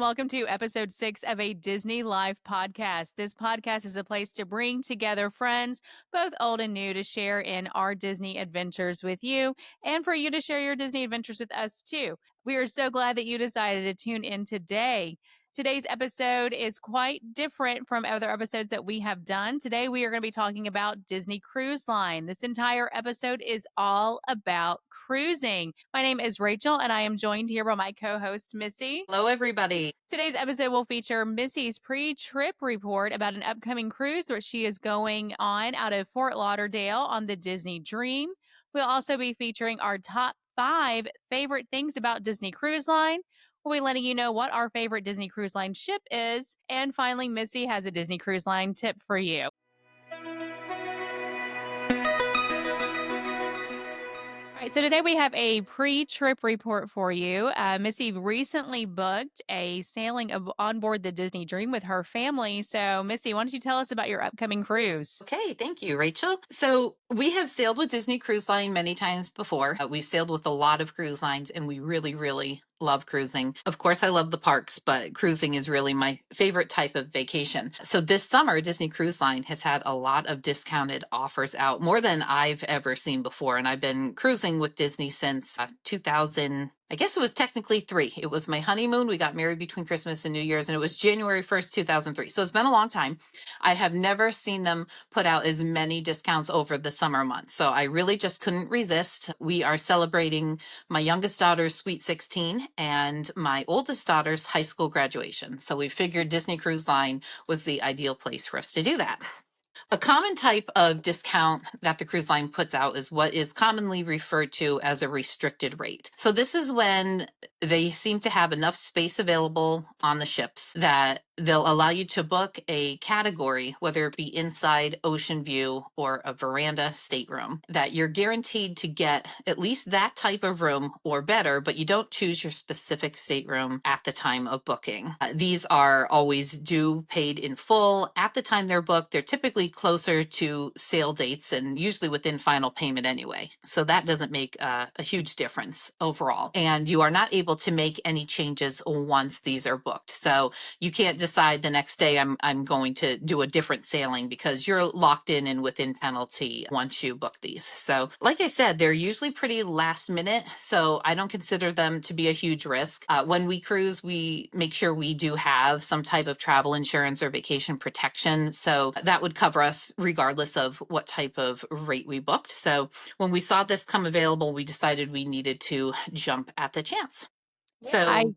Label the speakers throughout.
Speaker 1: welcome to episode 6 of a Disney Life podcast. This podcast is a place to bring together friends, both old and new, to share in our Disney adventures with you and for you to share your Disney adventures with us too. We are so glad that you decided to tune in today. Today's episode is quite different from other episodes that we have done. Today, we are going to be talking about Disney Cruise Line. This entire episode is all about cruising. My name is Rachel, and I am joined here by my co host, Missy.
Speaker 2: Hello, everybody.
Speaker 1: Today's episode will feature Missy's pre-trip report about an upcoming cruise that she is going on out of Fort Lauderdale on the Disney Dream. We'll also be featuring our top 5 favorite things about Disney Cruise Line. We'll be letting you know what our favorite Disney Cruise Line ship is. And finally, Missy has a Disney Cruise Line tip for you. All right, so today we have a pre-trip report for you. Missy recently booked a sailing on board the Disney Dream with her family. So, Missy, why don't you tell us about your upcoming cruise?
Speaker 2: Okay, thank you, Rachel. So, we have sailed with Disney Cruise Line many times before. We've sailed with a lot of cruise lines, and we really, really love cruising. Of course, I love the parks, but cruising is really my favorite type of vacation. So, this summer, Disney Cruise Line has had a lot of discounted offers out, more than I've ever seen before. And I've been cruising with Disney since 2000. I guess it was technically 3. It was my honeymoon. We got married between Christmas and New Year's, and it was January 1st, 2003. So it's been a long time. I have never seen them put out as many discounts over the summer months. So I really just couldn't resist. We are celebrating my youngest daughter's Sweet 16 and my oldest daughter's high school graduation. So we figured Disney Cruise Line was the ideal place for us to do that. A common type of discount that the cruise line puts out is what is commonly referred to as a restricted rate. So this is when they seem to have enough space available on the ships that they'll allow you to book a category, whether it be inside, ocean view, or a veranda stateroom, that you're guaranteed to get at least that type of room or better, but you don't choose your specific stateroom at the time of booking. These are always due, paid in full at the time they're booked. They're typically closer to sale dates and usually within final payment anyway. So that doesn't make a huge difference overall. And you are not able to make any changes once these are booked. So you can't decide the next day I'm going to do a different sailing because you're locked in and within penalty once you book these. So like I said, they're usually pretty last minute. So I don't consider them to be a huge risk. When we cruise, we make sure we do have some type of travel insurance or vacation protection. So that would cover us regardless of what type of rate we booked. So when we saw this come available, we decided we needed to jump at the chance.
Speaker 1: Yeah,
Speaker 2: So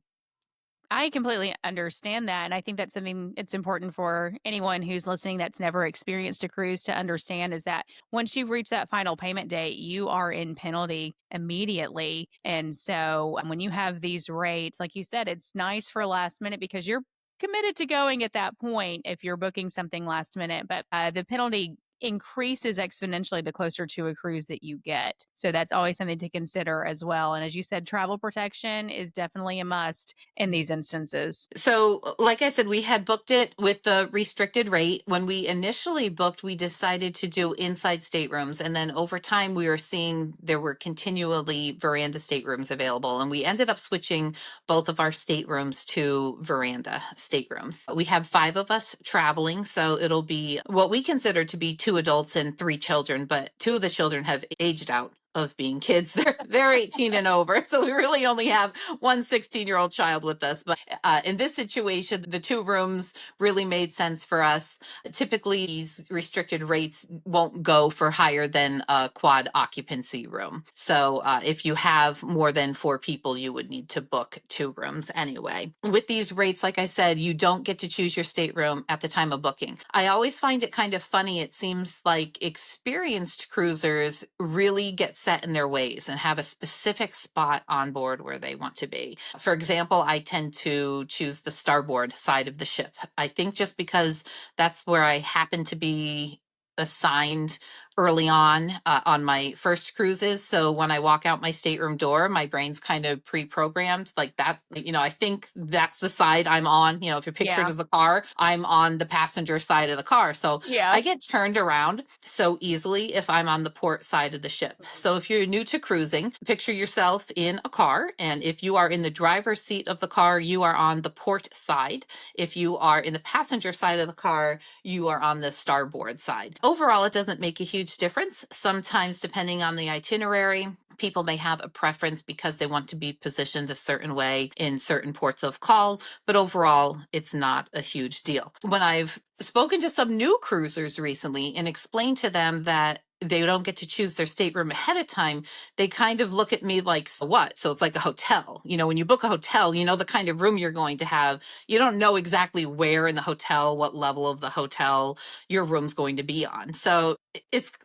Speaker 1: I completely understand that. And I think that's something it's important for anyone who's listening that's never experienced a cruise to understand is that once you've reached that final payment date, you are in penalty immediately. And so when you have these rates, like you said, it's nice for last minute because you're committed to going at that point if you're booking something last minute. But the penalty increases exponentially the closer to a cruise that you get. So that's always something to consider as well. And as you said, travel protection is definitely a must in these instances.
Speaker 2: So, like I said, we had booked it with the restricted rate. When we initially booked, we decided to do inside staterooms. And then over time, we were seeing there were continually veranda staterooms available. And we ended up switching both of our staterooms to veranda staterooms. We have 5 of us traveling. So it'll be what we consider to be 2 adults and 3 children, but 2 of the children have aged out of being kids. They're 18 and over. So we really only have one 16-year-old child with us. But in this situation, the 2 rooms really made sense for us. Typically, these restricted rates won't go for higher than a quad occupancy room. So if you have more than 4 people, you would need to book 2 rooms anyway. With these rates, like I said, you don't get to choose your stateroom at the time of booking. I always find it kind of funny. It seems like experienced cruisers really get set in their ways and have a specific spot on board where they want to be. For example, I tend to choose the starboard side of the ship. I think just because that's where I happen to be assigned early on my first cruises. So when I walk out my stateroom door, my brain's kind of pre-programmed like that. I think that's the side I'm on. If you're pictured
Speaker 1: Yeah.
Speaker 2: as a car, I'm on the passenger side of the car. So
Speaker 1: Yeah.
Speaker 2: I get turned around so easily if I'm on the port side of the ship. So if you're new to cruising, picture yourself in a car. And if you are in the driver's seat of the car, you are on the port side. If you are in the passenger side of the car, you are on the starboard side. Overall, it doesn't make a huge difference. Sometimes, depending on the itinerary, people may have a preference because they want to be positioned a certain way in certain ports of call, but overall, it's not a huge deal. When I've spoken to some new cruisers recently and explained to them that they don't get to choose their stateroom ahead of time, they kind of look at me like, so what? So it's like a hotel. When you book a hotel, you know the kind of room you're going to have. You don't know exactly where in the hotel, what level of the hotel your room's going to be on. So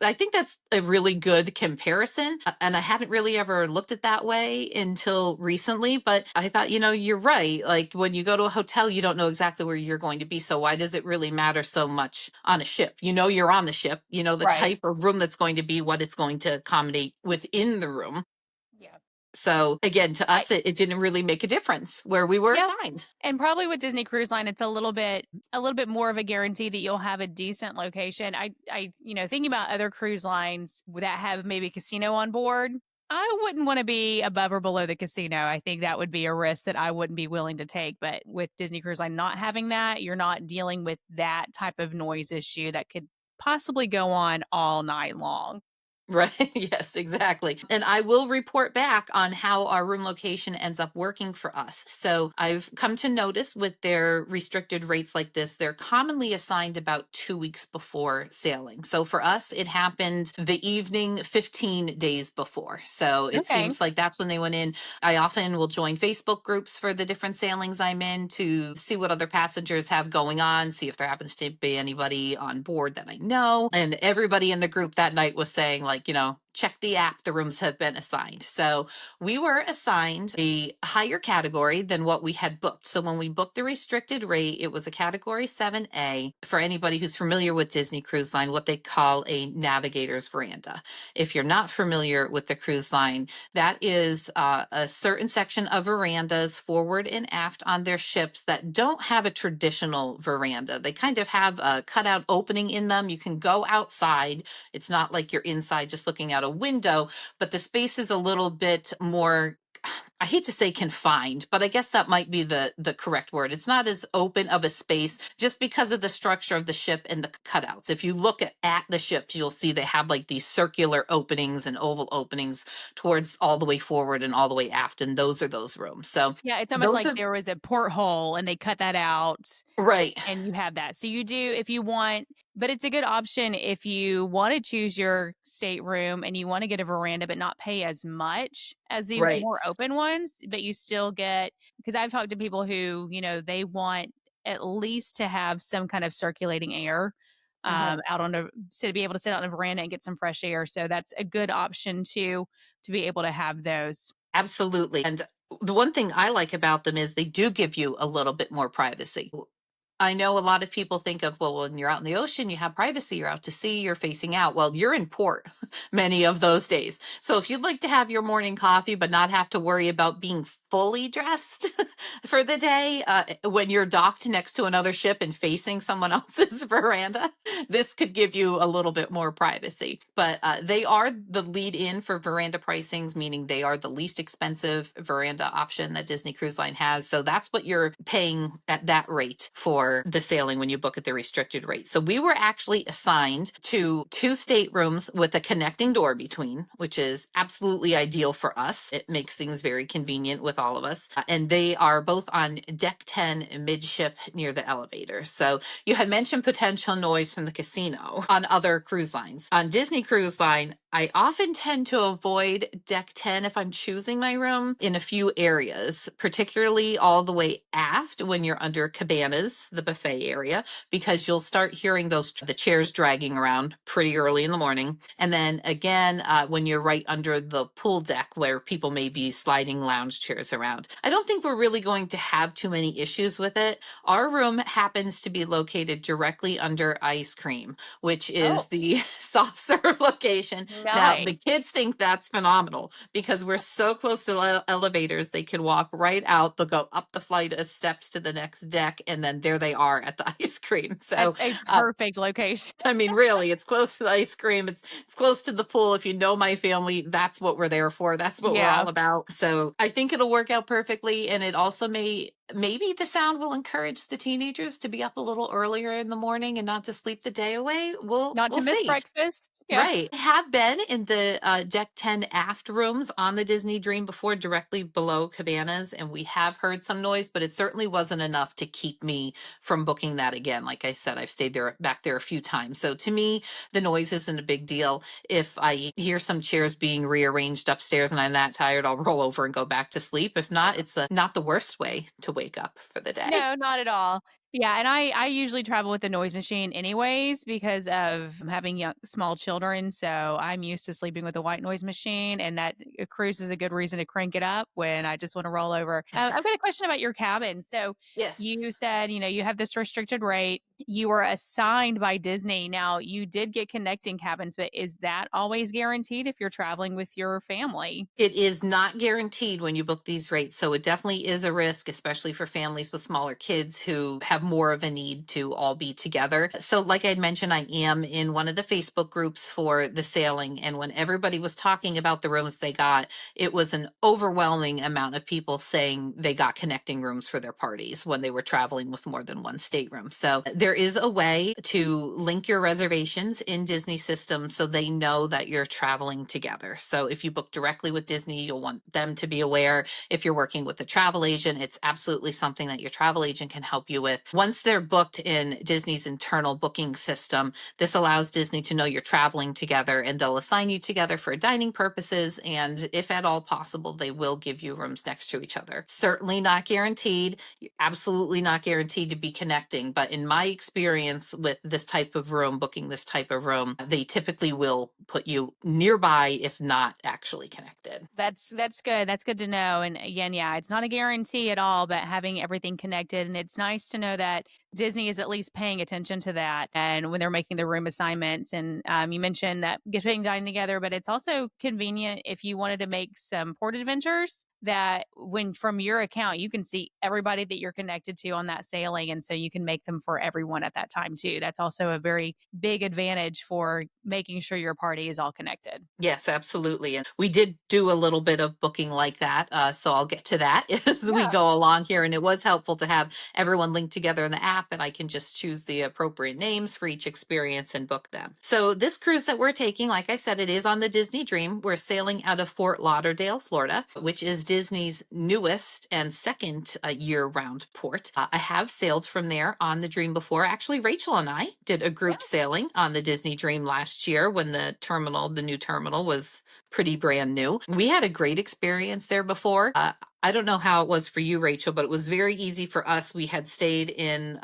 Speaker 2: I think that's a really good comparison. And I hadn't really ever looked at that way until recently, but I thought, you're right. Like when you go to a hotel, you don't know exactly where you're going to be. So why does it really matter so much on a ship? You're on the ship, the
Speaker 1: Right.
Speaker 2: type of room that's going to be, what it's going to accommodate within the room.
Speaker 1: Yeah.
Speaker 2: So again, to
Speaker 1: I
Speaker 2: us, it didn't really make a difference where we were
Speaker 1: Yeah.
Speaker 2: assigned.
Speaker 1: And probably with Disney Cruise Line, it's a little bit more of a guarantee that you'll have a decent location. Thinking about other cruise lines that have maybe casino on board, I wouldn't want to be above or below the casino. I think that would be a risk that I wouldn't be willing to take. But with Disney Cruise Line not having that, you're not dealing with that type of noise issue that could possibly go on all night long.
Speaker 2: Right. Yes, exactly. And I will report back on how our room location ends up working for us. So I've come to notice with their restricted rates like this, they're commonly assigned about 2 weeks before sailing. So for us, it happened the evening 15 days before. So it
Speaker 1: Okay.
Speaker 2: seems like that's when they went in. I often will join Facebook groups for the different sailings I'm in to see what other passengers have going on, see if there happens to be anybody on board that I know. And everybody in the group that night was saying, like, check the app, the rooms have been assigned. So we were assigned a higher category than what we had booked. So when we booked the restricted rate, it was a category 7A. For anybody who's familiar with Disney Cruise Line, what they call a navigator's veranda. If you're not familiar with the cruise line, that is a certain section of verandas forward and aft on their ships that don't have a traditional veranda. They kind of have a cutout opening in them. You can go outside. It's not like you're inside just looking out a window, but the space is a little bit more, I hate to say confined, but I guess that might be the correct word. It's not as open of a space just because of the structure of the ship and the cutouts. If you look at the ships, you'll see they have like these circular openings and oval openings towards all the way forward and all the way aft, and those are those rooms. So
Speaker 1: Yeah, it's almost
Speaker 2: those
Speaker 1: like
Speaker 2: are
Speaker 1: there was a porthole and they cut that out.
Speaker 2: right.
Speaker 1: And you have that. So you do if you want, but it's a good option if you want to choose your stateroom and you want to get a veranda but not pay as much as the
Speaker 2: Right.
Speaker 1: more open ones, but you still get, because I've talked to people who, they want at least to have some kind of circulating air
Speaker 2: Mhm.
Speaker 1: out on a to be able to sit out on a veranda and get some fresh air. So that's a good option too to be able to have those.
Speaker 2: Absolutely. And the one thing I like about them is they do give you a little bit more privacy. I know a lot of people think of, well, when you're out in the ocean, you have privacy, you're out to sea, you're facing out. Well, you're in port many of those days. So if you'd like to have your morning coffee, but not have to worry about being fully dressed for the day, when you're docked next to another ship and facing someone else's veranda, this could give you a little bit more privacy. But they are the lead in for veranda pricings, meaning they are the least expensive veranda option that Disney Cruise Line has. So that's what you're paying at that rate for the sailing when you book at the restricted rate. So we were actually assigned to 2 staterooms with a connecting door between, which is absolutely ideal for us. It makes things very convenient with all of us. And they are both on deck 10 midship near the elevator. So you had mentioned potential noise from the casino on other cruise lines. On Disney Cruise Line, I often tend to avoid deck 10 if I'm choosing my room in a few areas, particularly all the way aft when you're under cabanas, the buffet area, because you'll start hearing the chairs dragging around pretty early in the morning. And then again, when you're right under the pool deck where people may be sliding lounge chairs around. I don't think we're really going to have too many issues with it. Our room happens to be located directly under ice cream, which is
Speaker 1: Oh,
Speaker 2: the soft serve location. Now,
Speaker 1: Nice.
Speaker 2: the kids think that's phenomenal because we're so close to the elevators. They can walk right out. They'll go up the flight of steps to the next deck, and then there they are at the ice cream. So,
Speaker 1: That's a
Speaker 2: uh,
Speaker 1: perfect location.
Speaker 2: I mean, really, it's close to the ice cream. It's close to the pool. If you know my family, that's what we're there for. That's what we're
Speaker 1: Yeah.
Speaker 2: all about. So I think it'll work out perfectly. And it also maybe the sound will encourage the teenagers to be up a little earlier in the morning and not to sleep the day away. We'll
Speaker 1: Not to
Speaker 2: we'll
Speaker 1: miss
Speaker 2: see.
Speaker 1: breakfast. Yeah.
Speaker 2: Right. I have been in the Deck 10 aft rooms on the Disney Dream before, directly below cabanas, and we have heard some noise, but it certainly wasn't enough to keep me from booking that again. Like I said, I've stayed there back there a few times. So to me, the noise isn't a big deal. If I hear some chairs being rearranged upstairs and I'm that tired, I'll roll over and go back to sleep. If not, it's not the worst way to wake up for the day.
Speaker 1: No, not at all. Yeah, and I usually travel with the noise machine anyways because of having young small children, so I'm used to sleeping with a white noise machine, and that a cruise is a good reason to crank it up when I just wanna roll over. I've got a question about your cabin. So,
Speaker 2: Yes.
Speaker 1: you said, you have this restricted rate. You were assigned by Disney. Now, you did get connecting cabins, but is that always guaranteed if you're traveling with your family?
Speaker 2: It is not guaranteed when you book these rates. So it definitely is a risk, especially for families with smaller kids who have more of a need to all be together. So, like I mentioned, I am in one of the Facebook groups for the sailing. And when everybody was talking about the rooms they got, it was an overwhelming amount of people saying they got connecting rooms for their parties when they were traveling with more than one stateroom. So there is a way to link your reservations in Disney system so they know that you're traveling together. So if you book directly with Disney, you'll want them to be aware. If you're working with a travel agent, it's absolutely something that your travel agent can help you with. Once they're booked in Disney's internal booking system, this allows Disney to know you're traveling together, and they'll assign you together for dining purposes. And if at all possible, they will give you rooms next to each other. Certainly not guaranteed. You're absolutely not guaranteed to be connecting. But in my experience with this type of room, booking this type of room, they typically will put you nearby, if not actually connected.
Speaker 1: That's good. That's good to know. And again, yeah, it's not a guarantee at all, but having everything connected, and it's nice to know that Disney is at least paying attention to that. And when they're making the room assignments, and you mentioned that getting dining together, but it's also convenient if you wanted to make some port adventures. That when from your account, you can see everybody that you're connected to on that sailing, and so you can make them for everyone at that time too. That's also a very big advantage for making sure your party is all connected.
Speaker 2: Yes, absolutely. And we did do a little bit of booking like that. So I'll get to that as we
Speaker 1: Yeah.
Speaker 2: go along here. And it was helpful to have everyone linked together in the app, and I can just choose the appropriate names for each experience and book them. So this cruise that we're taking, like I said, it is on the Disney Dream. We're sailing out of Fort Lauderdale, Florida, which is Disney's newest and second year-round port. I have sailed from there on the Dream before. Actually, Rachel and I did a
Speaker 1: Yeah.
Speaker 2: group sailing on the Disney Dream last year when the new terminal was pretty brand new. We had a great experience there before. I don't know how it was for you, Rachel, but it was very easy for us. We had stayed in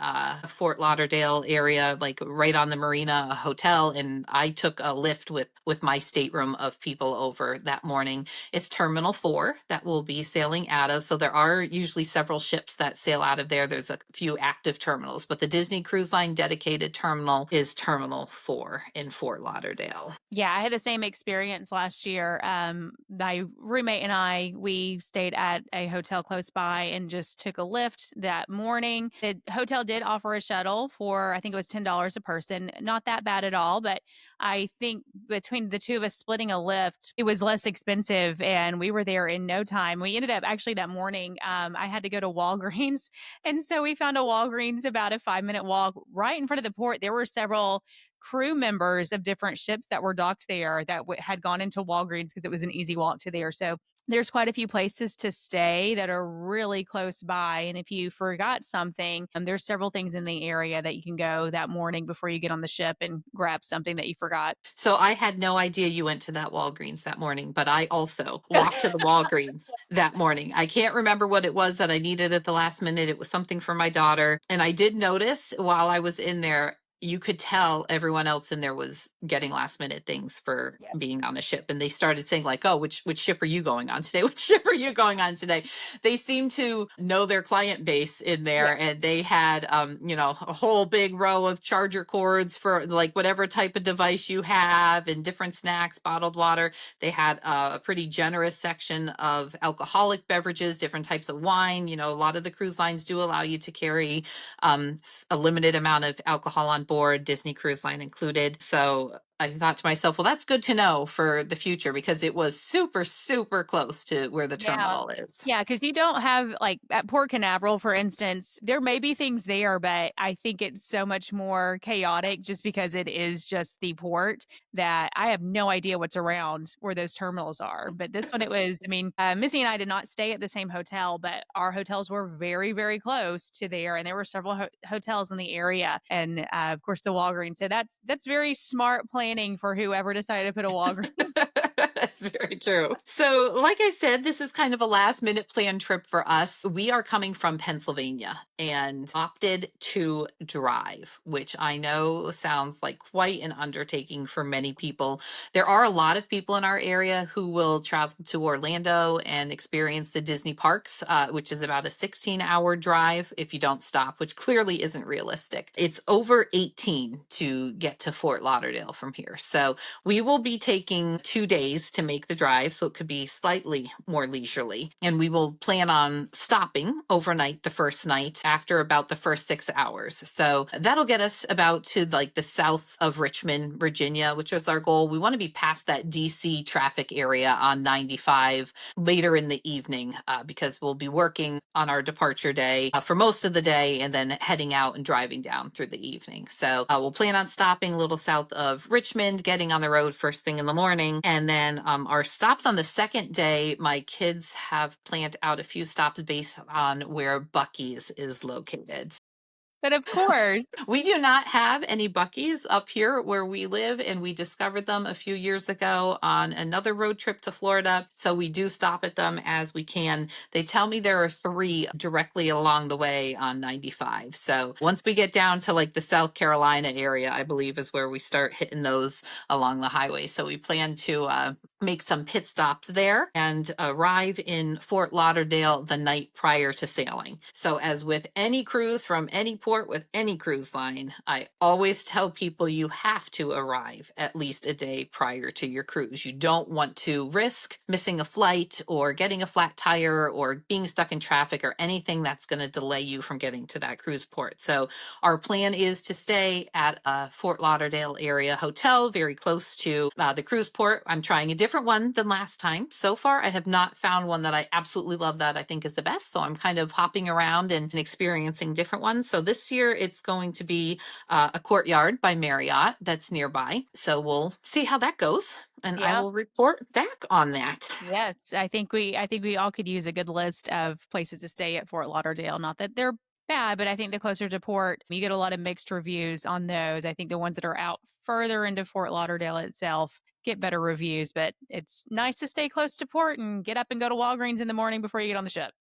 Speaker 2: Fort Lauderdale area, like right on the marina, a hotel, and I took a lift with my stateroom of people over that morning. It's Terminal 4 that we'll be sailing out of. So there are usually several ships that sail out of there. There's a few active terminals, but the Disney Cruise Line dedicated terminal is Terminal 4 in Fort Lauderdale.
Speaker 1: Yeah, I had the same experience last year. My roommate and I, we stayed at a hotel close by and just took a lift that morning. The hotel did offer a shuttle for, I think it was $10 a person. Not that bad at all, but I think between the two of us splitting a lift, it was less expensive and we were there in no time. We ended up actually that morning, I had to go to Walgreens. And so we found a Walgreens about a 5-minute walk right in front of the port. There were several crew members of different ships that were docked there that had gone into Walgreens because it was an easy walk to there. So there's quite a few places to stay that are really close by. And if you forgot something, there's several things in the area that you can go that morning before you get on the ship and grab something that you forgot.
Speaker 2: So I had no idea you went to that Walgreens that morning, but I also walked to the Walgreens that morning. I can't remember what it was that I needed at the last minute. It was something for my daughter. And I did notice while I was in there, you could tell everyone else in there was getting last minute things for
Speaker 1: Yeah.
Speaker 2: being on a ship. And they started saying like, oh, which ship are you going on today? Which ship are you going on today? They seem to know their client base in
Speaker 1: Yeah.
Speaker 2: there. And they had, a whole big row of charger cords for like whatever type of device you have, and different snacks, bottled water. They had a pretty generous section of alcoholic beverages, different types of wine. A lot of the cruise lines do allow you to carry a limited amount of alcohol on board, Disney Cruise Line included. So I thought to myself, well, that's good to know for the future because it was super, super close to where the
Speaker 1: Yeah.
Speaker 2: terminal is.
Speaker 1: Yeah, because you don't have like, at Port Canaveral, for instance, there may be things there, but I think it's so much more chaotic just because it is just the port that I have no idea what's around where those terminals are. But this one, it was, I mean, Missy and I did not stay at the same hotel, but our hotels were very, very close to there, and there were several hotels in the area, and of course the Walgreens. So that's very smart planning for whoever decided to put a Walgreens.
Speaker 2: That's very true. So, like I said, this is kind of a last minute planned trip for us. We are coming from Pennsylvania and opted to drive, which I know sounds like quite an undertaking for many people. There are a lot of people in our area who will travel to Orlando and experience the Disney parks, which is about a 16-hour drive if you don't stop, which clearly isn't realistic. It's over 18 to get to Fort Lauderdale from here. So, we will be taking 2 days to make the drive, so it could be slightly more leisurely. And we will plan on stopping overnight the first night after about the first 6 hours. So that'll get us about to like the south of Richmond, Virginia, which is our goal. We want to be past that DC traffic area on 95 later in the evening because we'll be working on our departure day for most of the day and then heading out and driving down through the evening. So we'll plan on stopping a little south of Richmond, getting on the road first thing in the morning. And then our stops on the second day, my kids have planned out a few stops based on where Bucky's is located.
Speaker 1: But of course.
Speaker 2: We do not have any Bucky's up here where we live, and we discovered them a few years ago on another road trip to Florida. So we do stop at them as we can. They tell me there are three directly along the way on 95. So once we get down to like the South Carolina area, I believe is where we start hitting those along the highway. So we plan to make some pit stops there and arrive in Fort Lauderdale the night prior to sailing. So, as with any cruise from any port with any cruise line, I always tell people you have to arrive at least a day prior to your cruise. You don't want to risk missing a flight or getting a flat tire or being stuck in traffic or anything that's going to delay you from getting to that cruise port. So, our plan is to stay at a Fort Lauderdale area hotel very close to the cruise port. I'm trying a different one than last time. So far, I have not found one that I absolutely love that I think is the best. So I'm kind of hopping around and experiencing different ones. So this year, it's going to be a Courtyard by Marriott that's nearby. So we'll see how that goes. And I
Speaker 1: Yeah.
Speaker 2: will report back on that.
Speaker 1: Yes, I think we all could use a good list of places to stay at Fort Lauderdale. Not that they're bad, but I think the closer to port, you get a lot of mixed reviews on those. I think the ones that are out further into Fort Lauderdale itself get better reviews, but it's nice to stay close to port and get up and go to Walgreens in the morning before you get on the ship.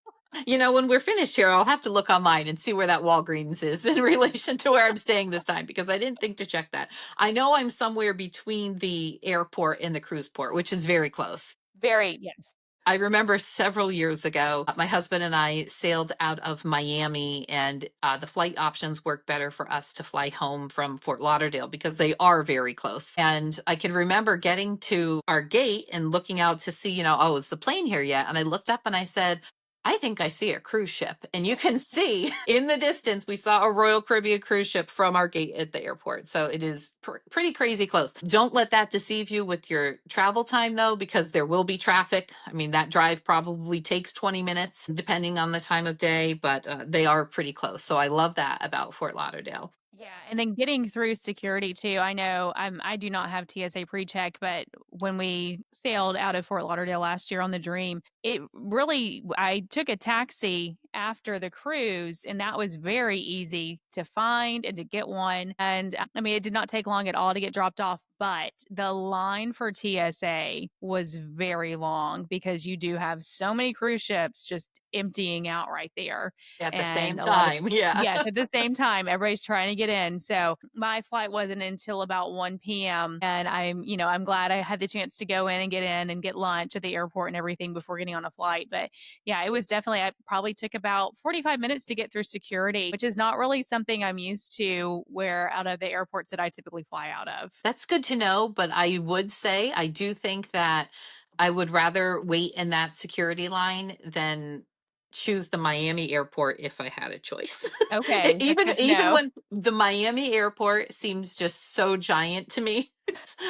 Speaker 2: When we're finished here, I'll have to look online and see where that Walgreens is in relation to where I'm staying this time because I didn't think to check that. I know I'm somewhere between the airport and the cruise port, which is very close.
Speaker 1: Very, yes.
Speaker 2: I remember several years ago, my husband and I sailed out of Miami, and the flight options worked better for us to fly home from Fort Lauderdale because they are very close. And I can remember getting to our gate and looking out to see, oh, is the plane here yet? And I looked up and I said, I think I see a cruise ship. And you can see in the distance, we saw a Royal Caribbean cruise ship from our gate at the airport. So it is pretty crazy close. Don't let that deceive you with your travel time, though, because there will be traffic. I mean, that drive probably takes 20 minutes, depending on the time of day, but they are pretty close. So I love that about Fort Lauderdale.
Speaker 1: Yeah, and then getting through security too. I know I do not have TSA pre-check, but when we sailed out of Fort Lauderdale last year on the Dream, it really I took a taxi after the cruise, and that was very easy to find and to get one. And I mean, it did not take long at all to get dropped off, but the line for TSA was very long because you do have so many cruise ships just emptying out right there.
Speaker 2: At the same
Speaker 1: And a lot of
Speaker 2: time. Yeah.
Speaker 1: Yes, at the same time, everybody's trying to get in. So my flight wasn't until about 1 p.m. And I'm glad I had the chance to go in and get in and get lunch at the airport and everything before getting on a flight. But yeah, it was definitely, I probably took about 45 minutes to get through security, which is not really something I'm used to where out of the airports that I typically fly out of.
Speaker 2: That's good to know, but I would say I do think that I would rather wait in that security line than choose the Miami airport if I had a choice.
Speaker 1: Okay, that's
Speaker 2: even
Speaker 1: good to
Speaker 2: even
Speaker 1: know.
Speaker 2: when the Miami airport seems just so giant to me.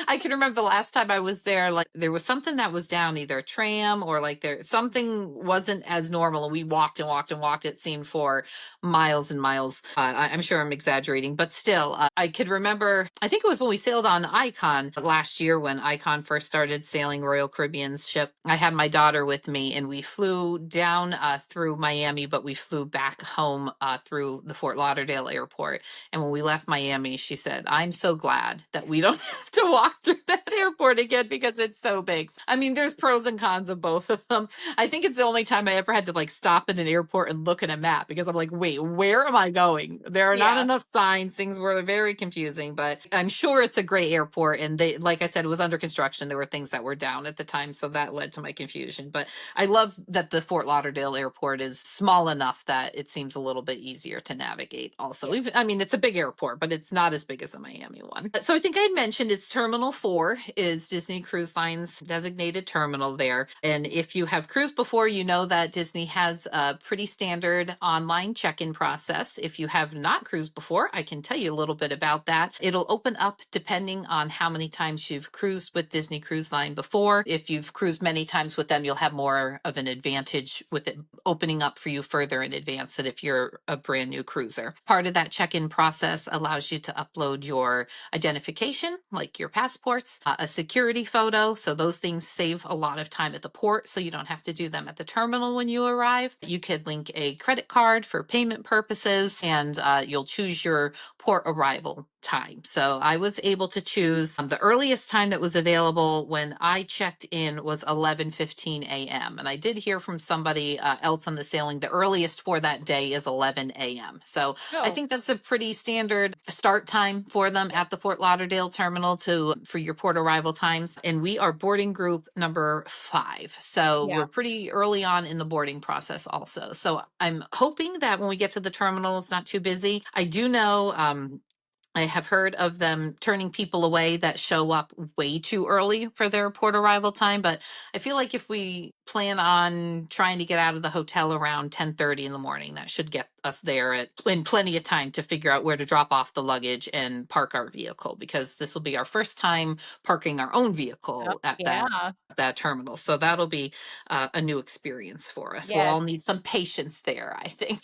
Speaker 2: I can remember the last time I was there, like there was something that was down, either a tram or like there something wasn't as normal, and we walked and walked and walked. It seemed for miles and miles. I'm sure I'm exaggerating, but still, I could remember. I think it was when we sailed on Icon last year when Icon first started sailing Royal Caribbean's ship. I had my daughter with me, and we flew down through Miami, but we flew back home through the Fort Lauderdale airport. And when we left Miami, she said, "I'm so glad that we don't have to walk through that airport again because it's so big." I mean, there's pros and cons of both of them. I think it's the only time I ever had to like stop at an airport and look at a map because I'm like, wait, where am I going? There are not
Speaker 1: Yeah.
Speaker 2: enough signs. Things were very confusing, but I'm sure it's a great airport. And they, like I said, it was under construction. There were things that were down at the time. So that led to my confusion. But I love that the Fort Lauderdale airport is small enough that it seems a little bit easier to navigate also.
Speaker 1: Yeah.
Speaker 2: Even, I mean, it's a big airport, but it's not as big as the Miami one. So I think I had mentioned it's Terminal 4 is Disney Cruise Line's designated terminal there. And if you have cruised before, you know that Disney has a pretty standard online check-in process. If you have not cruised before, I can tell you a little bit about that. It'll open up depending on how many times you've cruised with Disney Cruise Line before. If you've cruised many times with them, you'll have more of an advantage with it opening up for you further in advance than if you're a brand new cruiser. Part of that check-in process allows you to upload your identification, like your passports, a security photo. So those things save a lot of time at the port, so you don't have to do them at the terminal when you arrive. You could link a credit card for payment purposes, and you'll choose your port arrival time. So I was able to choose the earliest time that was available when I checked in was 11:15 a.m. And I did hear from somebody else on the sailing, the earliest for that day is 11 a.m. So I
Speaker 1: Oh,
Speaker 2: think that's a pretty standard start time for them
Speaker 1: yeah.
Speaker 2: at the Fort Lauderdale terminal to for your port arrival times. And we are boarding group number 5. So
Speaker 1: Yeah.
Speaker 2: we're pretty early on in the boarding process also. So I'm hoping that when we get to the terminal, it's not too busy. I do know I have heard of them turning people away that show up way too early for their port arrival time, but I feel like if we plan on trying to get out of the hotel around 10:30 in the morning, that should get us there in plenty of time to figure out where to drop off the luggage and park our vehicle, because this will be our first time parking our own
Speaker 1: Oh,
Speaker 2: vehicle at
Speaker 1: yeah.
Speaker 2: that terminal. So that'll be a new experience for us. We'll
Speaker 1: Yeah.
Speaker 2: all need some patience there, I think,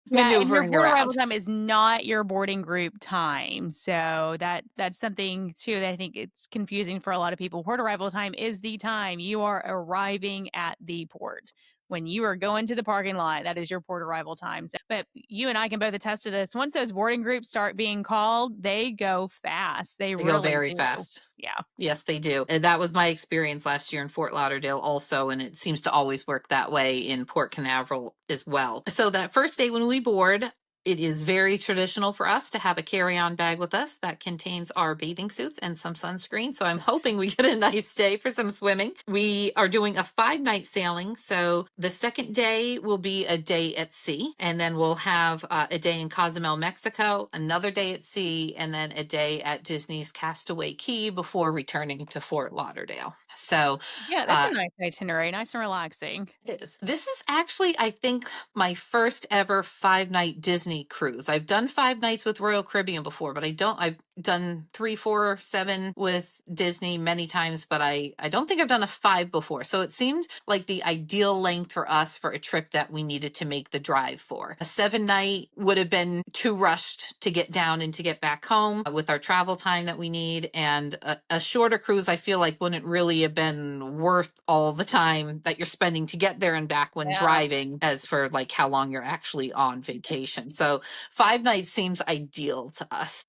Speaker 1: Yeah, and your
Speaker 2: maneuvering
Speaker 1: port arrival
Speaker 2: around.
Speaker 1: time is not your boarding group time, so that's something too that I think it's confusing for a lot of people. Port arrival time is the time you are arriving at the port. When you are going to the parking lot, that is your port arrival time. So, but you and I can both attest to this. Once those boarding groups start being called, they go fast. They
Speaker 2: They go
Speaker 1: really
Speaker 2: very
Speaker 1: do.
Speaker 2: fast.
Speaker 1: Yeah.
Speaker 2: Yes, they do. And that was my experience last year in Fort Lauderdale also, and it seems to always work that way in Port Canaveral as well. So that first day when we board, it is very traditional for us to have a carry-on bag with us that contains our bathing suits and some sunscreen. So I'm hoping we get a nice day for some swimming. We are doing a 5-night sailing. So the second day will be a day at sea, and then we'll have a day in Cozumel, Mexico, another day at sea, and then a day at Disney's Castaway Key before returning to Fort Lauderdale. So
Speaker 1: Yeah, that's
Speaker 2: uh,
Speaker 1: a nice itinerary, nice and relaxing.
Speaker 2: it is. This is actually, I think, my first ever 5-night Disney cruise. I've done 5 nights with Royal Caribbean before, but I've done 3, 4, 7 with Disney many times, but I don't think I've done a 5 before. So it seemed like the ideal length for us for a trip that we needed to make the drive for. A 7-night would have been too rushed to get down and to get back home with our travel time that we need. And a shorter cruise, I feel like wouldn't really have been worth all the time that you're spending to get there and back when
Speaker 1: Yeah.
Speaker 2: driving as for like how long you're actually on vacation. So 5 nights seems ideal to us.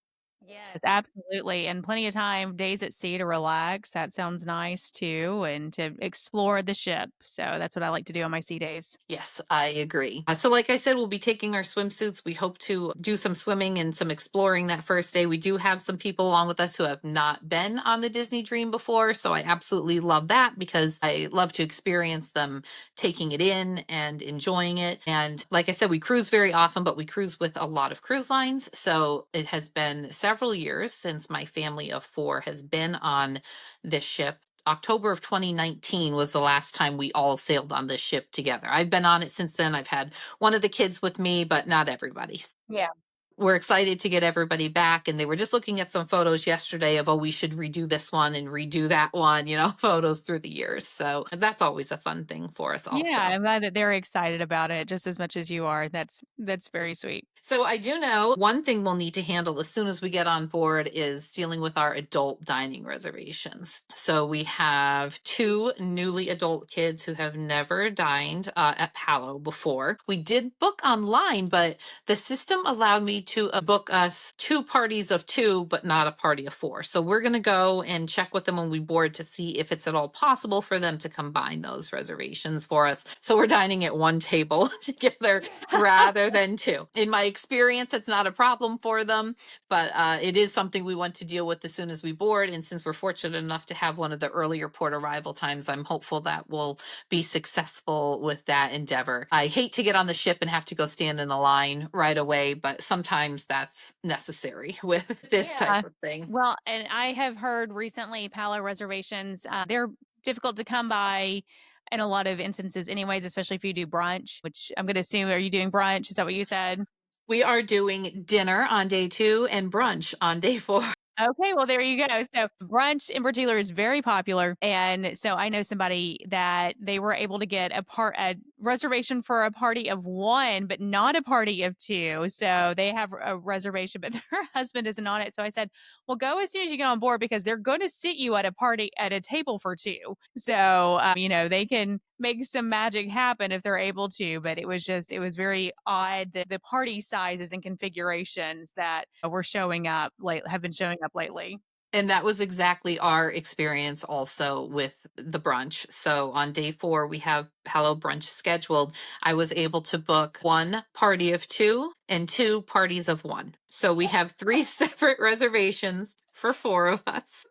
Speaker 1: Yes, absolutely, and plenty of time, days at sea to relax, that sounds nice too, and to explore the ship, so that's what I like to do on my sea days.
Speaker 2: Yes, I agree. So, like I said, we'll be taking our swimsuits. We hope to do some swimming and some exploring that first day. We do have some people along with us who have not been on the Disney Dream before. So, I absolutely love that because I love to experience them taking it in and enjoying it. And like I said, we cruise very often, but we cruise with a lot of cruise lines. So, it has been several years since my family of four has been on this ship. October of 2019 was the last time we all sailed on this ship together. I've been on it since then. I've had one of the kids with me, but not everybody.
Speaker 1: Yeah.
Speaker 2: We're excited to get everybody back. And they were just looking at some photos yesterday of, oh, we should redo this one and redo that one, photos through the years. So that's always a fun thing for us,
Speaker 1: Yeah,
Speaker 2: also.
Speaker 1: I'm glad that they're excited about it just as much as you are, that's very sweet.
Speaker 2: So I do know one thing we'll need to handle as soon as we get on board is dealing with our adult dining reservations. So we have two newly adult kids who have never dined at Palo before. We did book online, but the system allowed me to book us two parties of two, but not a party of four. So we're going to go and check with them when we board to see if it's at all possible for them to combine those reservations for us. So we're dining at one table together rather than two. In my experience, it's not a problem for them, but it is something we want to deal with as soon as we board. And since we're fortunate enough to have one of the earlier port arrival times, I'm hopeful that we'll be successful with that endeavor. I hate to get on the ship and have to go stand in a line right away, but sometimes that's necessary with this type
Speaker 1: Yeah.
Speaker 2: of thing.
Speaker 1: Well, and I have heard recently Palo reservations, they're difficult to come by in a lot of instances anyways, especially if you do brunch, which I'm gonna assume are you doing brunch? Is that what you said?
Speaker 2: We are doing dinner on day 2 and brunch on day 4.
Speaker 1: Okay, well, there you go. So brunch in particular is very popular. And so I know somebody that they were able to get a reservation for a party of one, but not a party of two. So they have a reservation, but her husband isn't on it. So I said, well, go as soon as you get on board because they're going to sit you at a party at a table for two. So, they can make some magic happen if they're able to. But it was very odd that the party sizes and configurations that were showing up late have been showing up lately.
Speaker 2: And that was exactly our experience also with the brunch. So on day 4, we have Hello Brunch scheduled. I was able to book one party of two and two parties of one. So we have three separate reservations for four of us.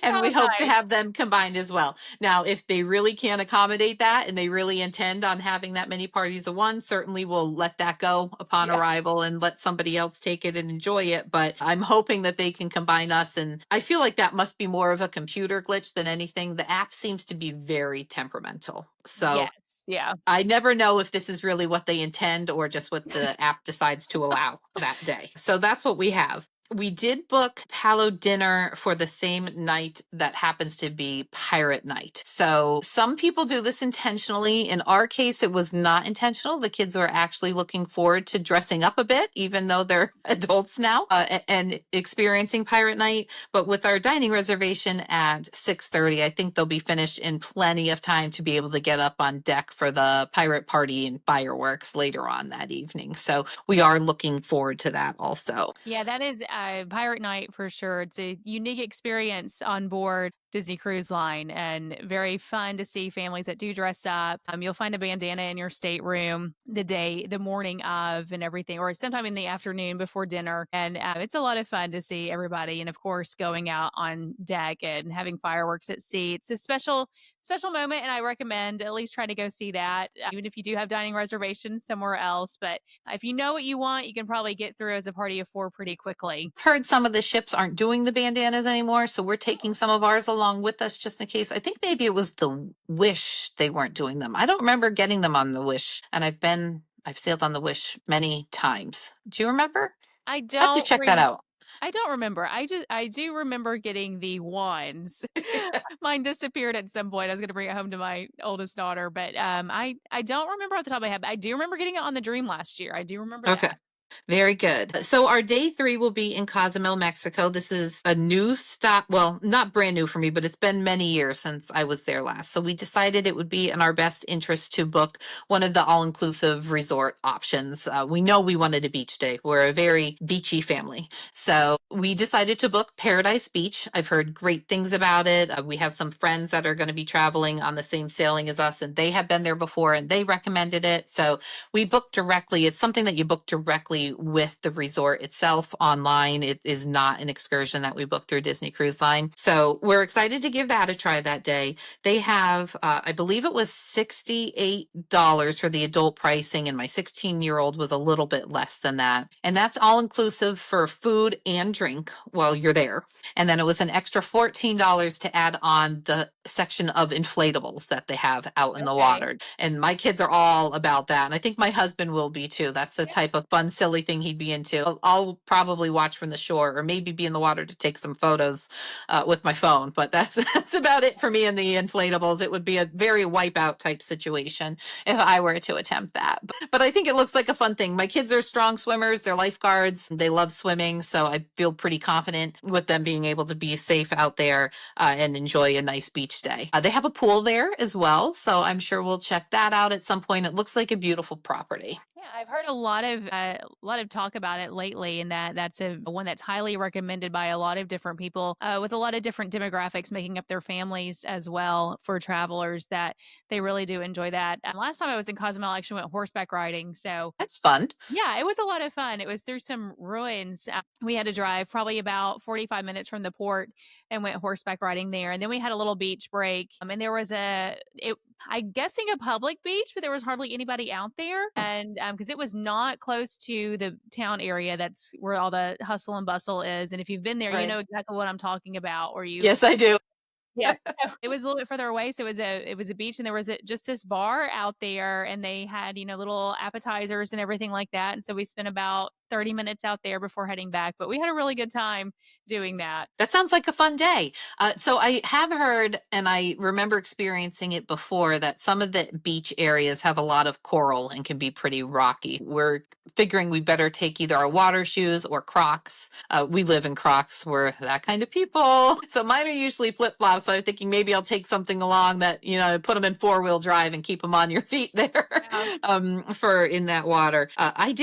Speaker 2: And
Speaker 1: Oh,
Speaker 2: we hope to
Speaker 1: nice.
Speaker 2: have them combined as well. Now, if they really can't accommodate that and they really intend on having that many parties of one, certainly we'll let that go upon
Speaker 1: Yeah.
Speaker 2: arrival and let somebody else take it and enjoy it. But I'm hoping that they can combine us. And I feel like that must be more of a computer glitch than anything. The app seems to be very temperamental. So
Speaker 1: Yes. Yeah.
Speaker 2: I never know if this is really what they intend or just what the app decides to allow that day. So that's what we have. We did book Palo dinner for the same night that happens to be pirate night. So some people do this intentionally. In our case, it was not intentional. The kids were actually looking forward to dressing up a bit, even though they're adults now, and experiencing pirate night. But with our dining reservation at 6:30, I think they'll be finished in plenty of time to be able to get up on deck for the pirate party and fireworks later on that evening. So we are looking forward to that also.
Speaker 1: Yeah, that is pirate night for sure. It's a unique experience on board Disney Cruise Line and very fun to see families that do dress up. You'll find a bandana in your stateroom the morning of and everything, or sometime in the afternoon before dinner. And it's a lot of fun to see everybody. And of course, going out on deck and having fireworks at sea. It's a special moment. And I recommend at least try to go see that, even if you do have dining reservations somewhere else. But if you know what you want, you can probably get through as a party of four pretty quickly.
Speaker 2: I've heard some of the ships aren't doing the bandanas anymore, so we're taking some of ours along with us just in case. I think maybe it was the Wish they weren't doing them. I don't remember getting them on the Wish, and I've sailed on the Wish many times. Do you remember?
Speaker 1: I
Speaker 2: I have to
Speaker 1: don't
Speaker 2: check that
Speaker 1: rem
Speaker 2: out.
Speaker 1: I don't remember. I do remember getting the wands. Mine disappeared at some point. I was gonna bring it home to my oldest daughter, but I don't remember off the top of my head. But I do remember getting it on the Dream last year. I do remember
Speaker 2: Okay.
Speaker 1: that.
Speaker 2: Very good. So our day 3 will be in Cozumel, Mexico. This is a new stop. Well, not brand new for me, but it's been many years since I was there last. So we decided it would be in our best interest to book one of the all-inclusive resort options. We know we wanted a beach day. We're a very beachy family. So we decided to book Paradise Beach. I've heard great things about it. We have some friends that are going to be traveling on the same sailing as us, and they have been there before and they recommended it. So we book directly. It's something that you book directly with the resort itself online. It is not an excursion that we book through Disney Cruise Line. So we're excited to give that a try that day. They have, I believe it was $68 for the adult pricing, and my 16-year-old was a little bit less than that. And that's all inclusive for food and drink while you're there. And then it was an extra $14 to add on the section of inflatables that they have out in the
Speaker 1: Okay.
Speaker 2: water. And my kids are all about that. And I think my husband will be too. That's the type of fun, silly thing he'd be into. I'll probably watch from the shore or maybe be in the water to take some photos with my phone. But that's about it for me in the inflatables. It would be a very wipeout type situation if I were to attempt that. But I think it looks like a fun thing. My kids are strong swimmers. They're lifeguards. They love swimming. So I feel pretty confident with them being able to be safe out there and enjoy a nice beach day. They have a pool there as well. So I'm sure we'll check that out at some point. It looks like a beautiful property.
Speaker 1: Yeah, I've heard a lot of talk about it lately, and that's a one that's highly recommended by a lot of different people, with a lot of different demographics making up their families as well for travelers that they really do enjoy that. Last time I was in Cozumel, I actually went horseback riding, so
Speaker 2: That's fun.
Speaker 1: yeah, it was a lot of fun. It was through some ruins. We had to drive probably about 45 minutes from the port and went horseback riding there. And then we had a little beach break. And there was I'm guessing a public beach, but there was hardly anybody out there. And because it was not close to the town area, that's where all the hustle and bustle is. And if you've been there, you
Speaker 2: Right.
Speaker 1: know exactly what I'm talking about, or you
Speaker 2: Yes, I do.
Speaker 1: Yes, so it was a little bit further away, so it was a beach, and there was just this bar out there, and they had, little appetizers and everything like that, and so we spent about 30 minutes out there before heading back, but we had a really good time doing that.
Speaker 2: That sounds like a fun day. So I have heard, and I remember experiencing it before, that some of the beach areas have a lot of coral and can be pretty rocky. We're figuring we better take either our water shoes or Crocs. We live in Crocs. We're that kind of people. So mine are usually flip flops. So I'm thinking maybe I'll take something along that, put them in 4-wheel drive and keep them on your feet there
Speaker 1: Yeah.
Speaker 2: for in that water. I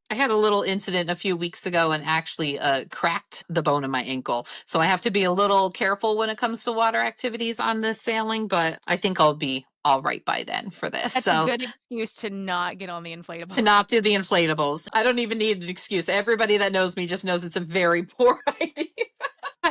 Speaker 2: had a little incident a few weeks ago and actually cracked the bone in my ankle. So I have to be a little careful when it comes to water activities on this sailing, but I think I'll be all right by then for this.
Speaker 1: That's a
Speaker 2: So
Speaker 1: good excuse to not get on the
Speaker 2: to
Speaker 1: inflatable.
Speaker 2: not do the inflatables. I don't even need an excuse. Everybody that knows me just knows it's a very poor idea.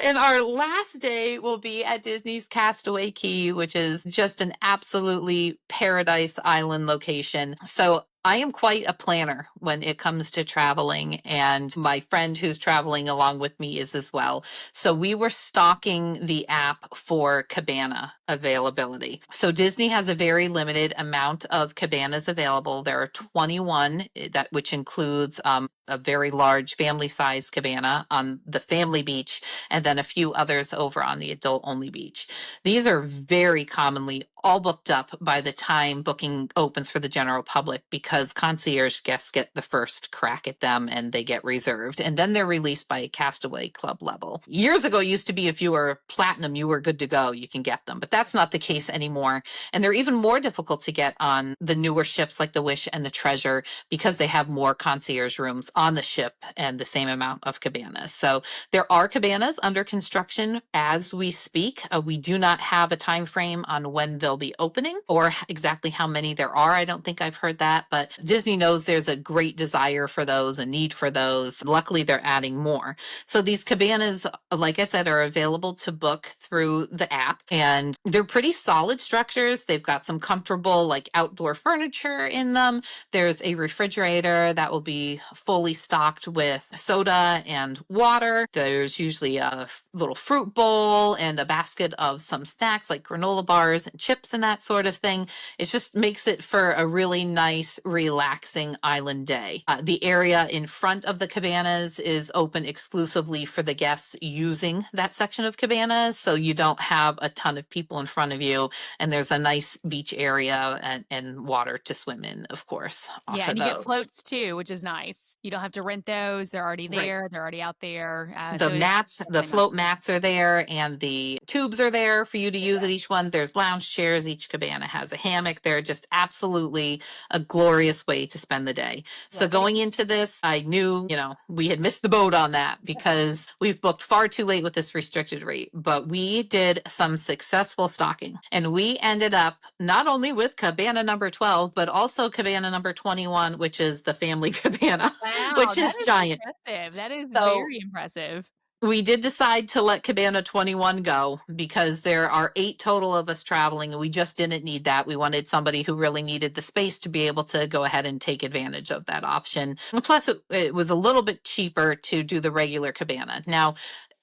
Speaker 2: And our last day will be at Disney's Castaway Key, which is just an absolutely paradise island location. So I am quite a planner when it comes to traveling, and my friend who's traveling along with me is as well. So we were stalking the app for cabana availability. So Disney has a very limited amount of cabanas available. There are 21 which includes a very large family-sized cabana on the family beach, and then a few others over on the adult-only beach. These are very commonly all booked up by the time booking opens for the general public because concierge guests get the first crack at them and they get reserved. And then they're released by a Castaway Club level. Years ago, it used to be if you were platinum, you were good to go. You can get them. But that's not the case anymore. And they're even more difficult to get on the newer ships like the Wish and the Treasure because they have more concierge rooms on the ship and the same amount of cabanas. So there are cabanas under construction as we speak. We do not have a time frame on when they'll be opening or exactly how many there are. I don't think I've heard that, but Disney knows there's a great desire for those, a need for those. Luckily, they're adding more. So these cabanas, like I said, are available to book through the app, and they're pretty solid structures. They've got some comfortable like outdoor furniture in them. There's a refrigerator that will be fully stocked with soda and water. There's usually a little fruit bowl and a basket of some snacks like granola bars and chips and that sort of thing. It just makes it for a really nice, relaxing island day. The area in front of the cabanas is open exclusively for the guests using that section of cabanas, so you don't have a ton of people in front of you, and there's a nice beach area and water to swim in, of course,
Speaker 1: Yeah,
Speaker 2: off of
Speaker 1: and you get
Speaker 2: those.
Speaker 1: floats too, which is nice. You don't have to rent those. They're already
Speaker 2: Right.
Speaker 1: there. They're already out there.
Speaker 2: The
Speaker 1: So it's
Speaker 2: mats, the
Speaker 1: definitely nice.
Speaker 2: float mats are there, and the tubes are there for you to use at
Speaker 1: Yeah,
Speaker 2: each one. There's lounge chairs. Each cabana has a hammock. They're just absolutely a glorious way to spend the day. So
Speaker 1: yeah, they
Speaker 2: going into this, I knew, we had missed the boat on that because we've booked far too late with this restricted rate. But we did some successful stocking, and we ended up not only with cabana number 12, but also cabana number 21, which is the family cabana,
Speaker 1: wow,
Speaker 2: which
Speaker 1: that
Speaker 2: is
Speaker 1: is
Speaker 2: giant.
Speaker 1: impressive. That is
Speaker 2: So
Speaker 1: very impressive.
Speaker 2: we did decide to let Cabana 21 go because there are 8 total of us traveling, and we just didn't need that. We wanted somebody who really needed the space to be able to go ahead and take advantage of that option. And plus, it was a little bit cheaper to do the regular Cabana. Now,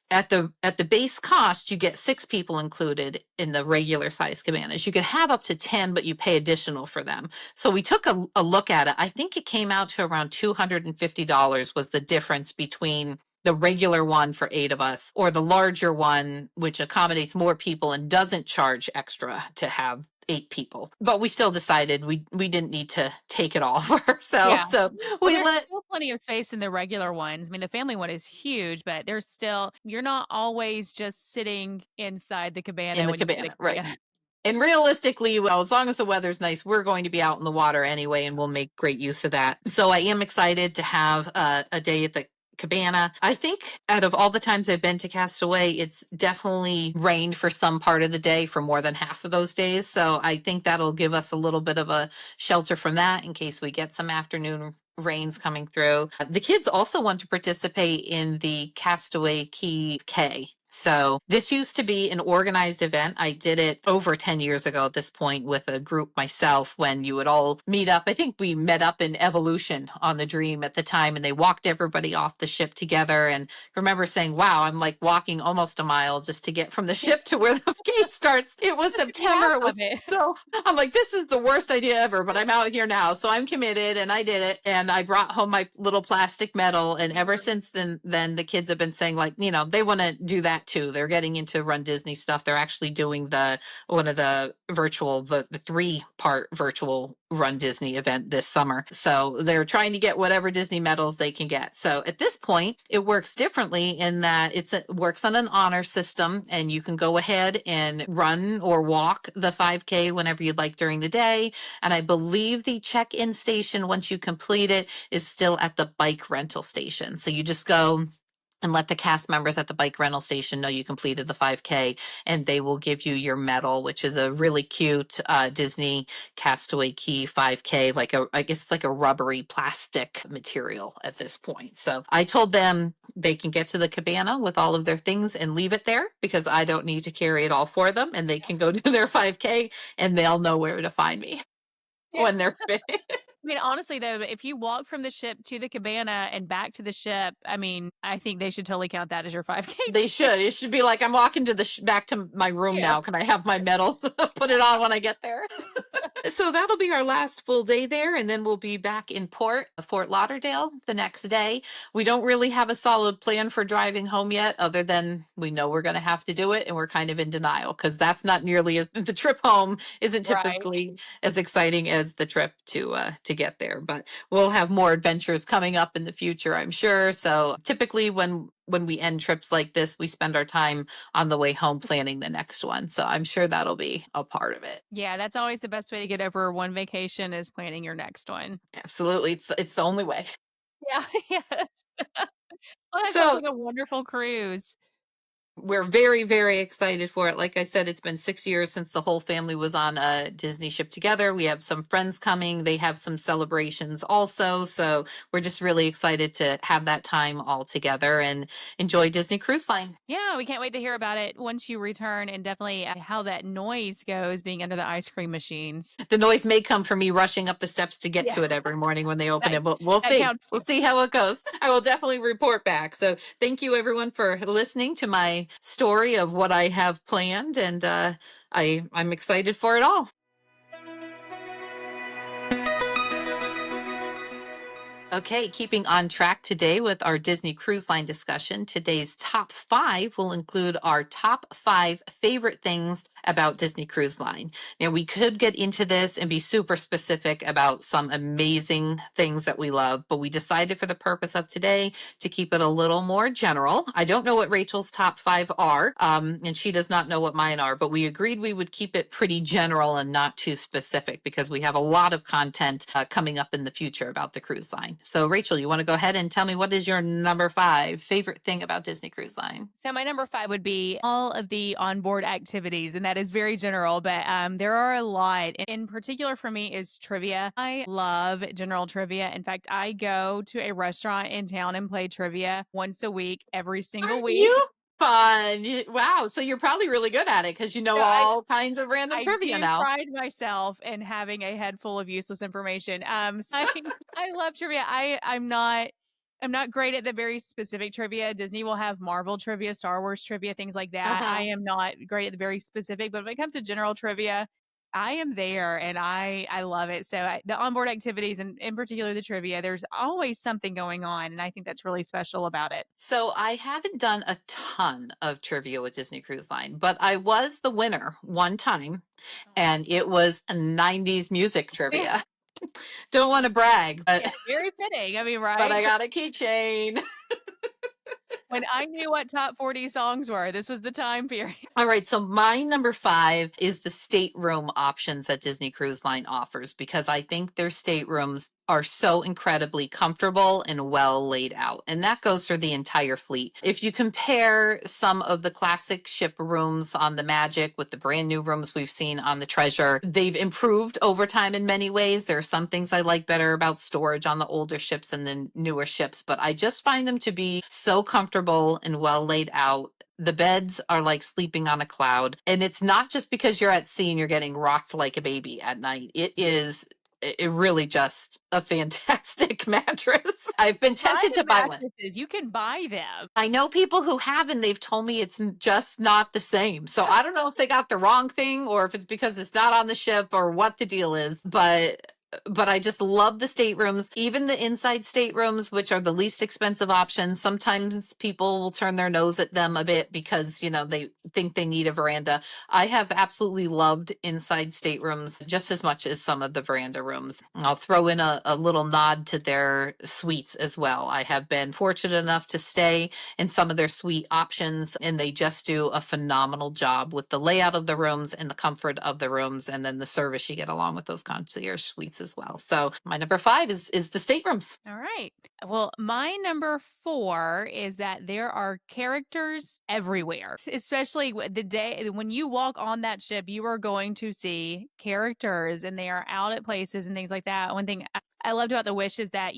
Speaker 2: at the base cost, you get 6 people included in the regular size cabanas. You can have up to 10, but you pay additional for them. So we took a look at it. I think it came out to around $250 was the difference between the regular one for 8 of us or the larger one, which accommodates more people and doesn't charge extra to have 8 people. But we still decided we didn't need to take it all for
Speaker 1: Yeah.
Speaker 2: ourselves. So
Speaker 1: Well,
Speaker 2: we
Speaker 1: there's
Speaker 2: let
Speaker 1: still plenty of space in the regular ones. I mean, the family one is huge, but there's still, you're not always just sitting inside the
Speaker 2: in
Speaker 1: cabana
Speaker 2: the
Speaker 1: when you get a
Speaker 2: cabana, right.
Speaker 1: cabana.
Speaker 2: And realistically, well, as long as the weather's nice, we're going to be out in the water anyway, and we'll make great use of that. So I am excited to have a day at the cabana. I think out of all the times I've been to Castaway, it's definitely rained for some part of the day for more than half of those days. So I think that'll give us a little bit of a shelter from that in case we get some afternoon rains coming through. The kids also want to participate in the Castaway Key K. So this used to be an organized event. I did it over 10 years ago at this point with a group myself when you would all meet up. I think we met up in Evolution on the Dream at the time, and they walked everybody off the ship together. And I remember saying, wow, I'm like walking almost a mile just to get from the ship to where the gate starts. It was
Speaker 1: Just to be half
Speaker 2: September. It
Speaker 1: of
Speaker 2: was
Speaker 1: it.
Speaker 2: so, I'm like, this is the worst idea ever, but I'm out here now. So I'm committed, and I did it. And I brought home my little plastic medal. And ever since then the kids have been saying, like, they want to do that too. They're getting into Run Disney stuff. They're actually doing one of the 3-part virtual Run Disney event this summer. So they're trying to get whatever Disney medals they can get. So at this point, it works differently in that it works on an honor system, and you can go ahead and run or walk the 5K whenever you'd like during the day. And I believe the check-in station, once you complete it, is still at the bike rental station. So you just go and let the cast members at the bike rental station know you completed the 5K, and they will give you your medal, which is a really cute Disney Castaway Key 5K, I guess it's like a rubbery plastic material at this point. So I told them they can get to the cabana with all of their things and leave it there because I don't need to carry it all for them, and they can go do their 5K and they'll know where to find me
Speaker 1: Yeah.
Speaker 2: when they're finished.
Speaker 1: I mean, honestly, though, if you walk from the ship to the cabana and back to the ship, I mean, I think they should totally count that as your 5K
Speaker 2: They
Speaker 1: too.
Speaker 2: should. It should be like, I'm walking to back to my room
Speaker 1: Yeah.
Speaker 2: now. Can I have my medal? Put it on when I get there. So that'll be our last full day there, and then we'll be back in Fort Lauderdale the next day. We don't really have a solid plan for driving home yet, other than we know we're going to have to do it, and we're kind of in denial because that's not nearly as the trip home isn't
Speaker 1: Right.
Speaker 2: typically as exciting as the trip to get there. But we'll have more adventures coming up in the future, I'm sure. So typically when we end trips like this, we spend our time on the way home planning the next one. So I'm sure that'll be a part of it.
Speaker 1: Yeah, that's always the best way to get over one vacation is planning your next one.
Speaker 2: Absolutely. It's the only way.
Speaker 1: Yeah, yes. Well, that sounds
Speaker 2: So
Speaker 1: like a wonderful cruise.
Speaker 2: we're very, very excited for it. Like I said, it's been 6 years since the whole family was on a Disney ship together. We have some friends coming. They have some celebrations also. So we're just really excited to have that time all together and enjoy Disney Cruise Line.
Speaker 1: Yeah, we can't wait to hear about it once you return and definitely how that noise goes being under the ice cream machines.
Speaker 2: The noise may come from me rushing up the steps to get
Speaker 1: Yeah,
Speaker 2: to it every morning when they open
Speaker 1: that
Speaker 2: it, but we'll
Speaker 1: that
Speaker 2: see.
Speaker 1: counts
Speaker 2: We'll
Speaker 1: too.
Speaker 2: see how it goes. I will definitely report back. So thank you everyone for listening to my story of what I have planned, and I'm excited for it all. Okay, keeping on track today with our Disney Cruise Line discussion. Today's top 5 will include our top 5 favorite things about Disney Cruise Line. Now, we could get into this and be super specific about some amazing things that we love, but we decided for the purpose of today to keep it a little more general. I don't know what Rachel's top five are, and she does not know what mine are, but we agreed we would keep it pretty general and not too specific because we have a lot of content coming up in the future about the cruise line. So, Rachel, you want to go ahead and tell me what is your number five favorite thing about Disney Cruise Line?
Speaker 1: So my number 5 would be all of the onboard activities, and that is very general, but there are a lot. In particular, for me, is trivia. I love general trivia. In fact, I go to a restaurant in town and play trivia once a week, every single
Speaker 2: Aren't
Speaker 1: week.
Speaker 2: you fun? Wow. So you're probably really good at it because you know
Speaker 1: So
Speaker 2: all kinds of random
Speaker 1: I
Speaker 2: trivia
Speaker 1: do
Speaker 2: now.
Speaker 1: pride myself in having a head full of useless information. So I love trivia. I'm not great at the very specific trivia. Disney will have Marvel trivia, Star Wars trivia, things like that. I
Speaker 2: Uh-huh.
Speaker 1: am not great at the very specific, but when it comes to general trivia, I am there and I love it. So the onboard activities and in particular the trivia, there's always something going on, and I think that's really special about it.
Speaker 2: So I haven't done a ton of trivia with Disney Cruise Line, but I was the winner one time,
Speaker 1: Oh.
Speaker 2: and it was a 90s music trivia. Don't want to brag,
Speaker 1: Yeah, very fitting. I mean,
Speaker 2: but
Speaker 1: right?
Speaker 2: I got a keychain.
Speaker 1: When I knew what top 40 songs were, this was the time period.
Speaker 2: All right, so my number five is the stateroom options that Disney Cruise Line offers because I think their staterooms are so incredibly comfortable and well laid out. And that goes for the entire fleet. If you compare some of the classic ship rooms on the Magic with the brand new rooms we've seen on the Treasure, they've improved over time in many ways. There are some things I like better about storage on the older ships and the newer ships, but I just find them to be so comfortable and well laid out. The beds are like sleeping on a cloud. And it's not just because you're at sea and you're getting rocked like a baby at night. It really just a fantastic mattress. I've been
Speaker 1: Buy
Speaker 2: tempted
Speaker 1: the
Speaker 2: to buy one.
Speaker 1: mattresses, you can buy them.
Speaker 2: I know people who have, and they've told me it's just not the same. So I don't know if they got the wrong thing or if it's because it's not on the ship or what the deal is, but I just love the staterooms, even the inside staterooms, which are the least expensive options. Sometimes people will turn their nose at them a bit because, they think they need a veranda. I have absolutely loved inside staterooms just as much as some of the veranda rooms. I'll throw in a little nod to their suites as well. I have been fortunate enough to stay in some of their suite options, and they just do a phenomenal job with the layout of the rooms and the comfort of the rooms, and then the service you get along with those concierge suites as well. So my number five is the staterooms.
Speaker 1: All right. Well, my number 4 is that there are characters everywhere, especially the day when you walk on that ship, you are going to see characters and they are out at places and things like that. One thing I loved about the Wish is that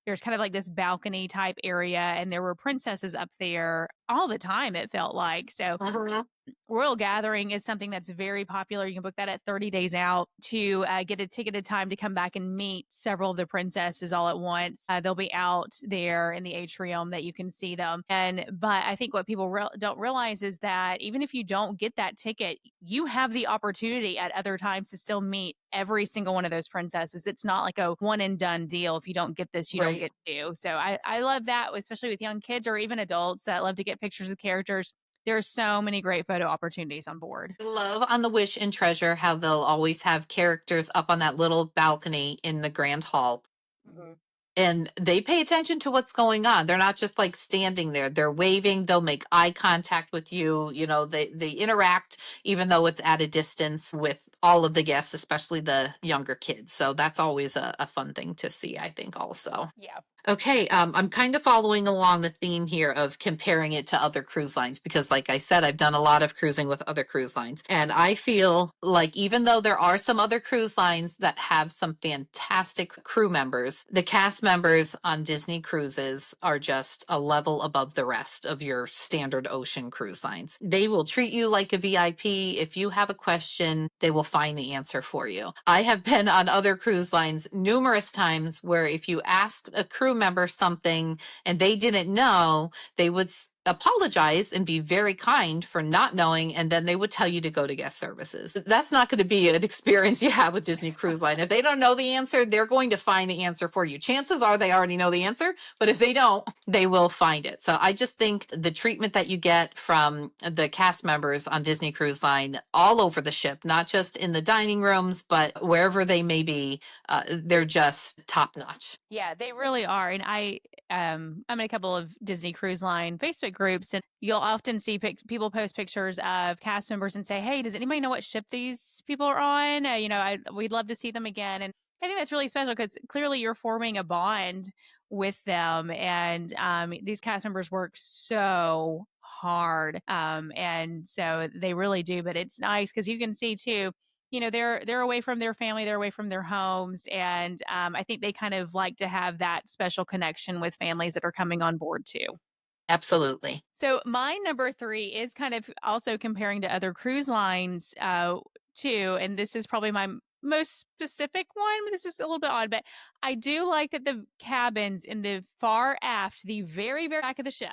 Speaker 1: there's kind of like this balcony type area, and there were princesses up there all the time, it felt like. So
Speaker 2: Mhm.
Speaker 1: Royal Gathering is something that's very popular. You can book that at 30 days out to get a ticketed time to come back and meet several of the princesses all at once. They'll be out there in the atrium that you can see them. But I think what people don't realize is that even if you don't get that ticket, you have the opportunity at other times to still meet every single one of those princesses. It's not like a one and done deal. If you don't get this, you don't
Speaker 2: Right.
Speaker 1: get to. So I love that, especially with young kids or even adults that love to get pictures of characters. There are so many great photo opportunities on board.
Speaker 2: I love on the Wish and Treasure how they'll always have characters up on that little balcony in the grand hall,
Speaker 1: Mhm.
Speaker 2: and they pay attention to what's going on. They're not just like standing there. They're waving, they'll make eye contact with you. They interact even though it's at a distance with all of the guests, especially the younger kids. So that's always a fun thing to see, I think also.
Speaker 1: Yeah.
Speaker 2: Okay, I'm kind of following along the theme here of comparing it to other cruise lines because, like I said, I've done a lot of cruising with other cruise lines. And I feel like even though there are some other cruise lines that have some fantastic crew members, the cast members on Disney cruises are just a level above the rest of your standard ocean cruise lines. They will treat you like a VIP. If you have a question, they will find the answer for you. I have been on other cruise lines numerous times where if you asked a crew member something and they didn't know, they would apologize and be very kind for not knowing, and then they would tell you to go to guest services. That's not going to be an experience you have with Disney Cruise Line. If they don't know the answer, they're going to find the answer for you. Chances are they already know the answer, but if they don't, they will find it. So I just think the treatment that you get from the cast members on Disney Cruise Line all over the ship, not just in the dining rooms, but wherever they may be, they're just top notch.
Speaker 1: Yeah, they really are. And I'm in a couple of Disney Cruise Line Facebook groups, and you'll often see people post pictures of cast members and say, "Hey, does anybody know what ship these people are on? We'd love to see them again." And I think that's really special because clearly you're forming a bond with them, and these cast members work so hard, and so they really do. But it's nice because you can see too, they're away from their family, they're away from their homes, and I think they kind of like to have that special connection with families that are coming on board too.
Speaker 2: Absolutely.
Speaker 1: So my number 3 is kind of also comparing to other cruise lines, too, and this is probably my most specific one. This is a little bit odd, but I do like that the cabins in the far aft, the very, very back of the ship,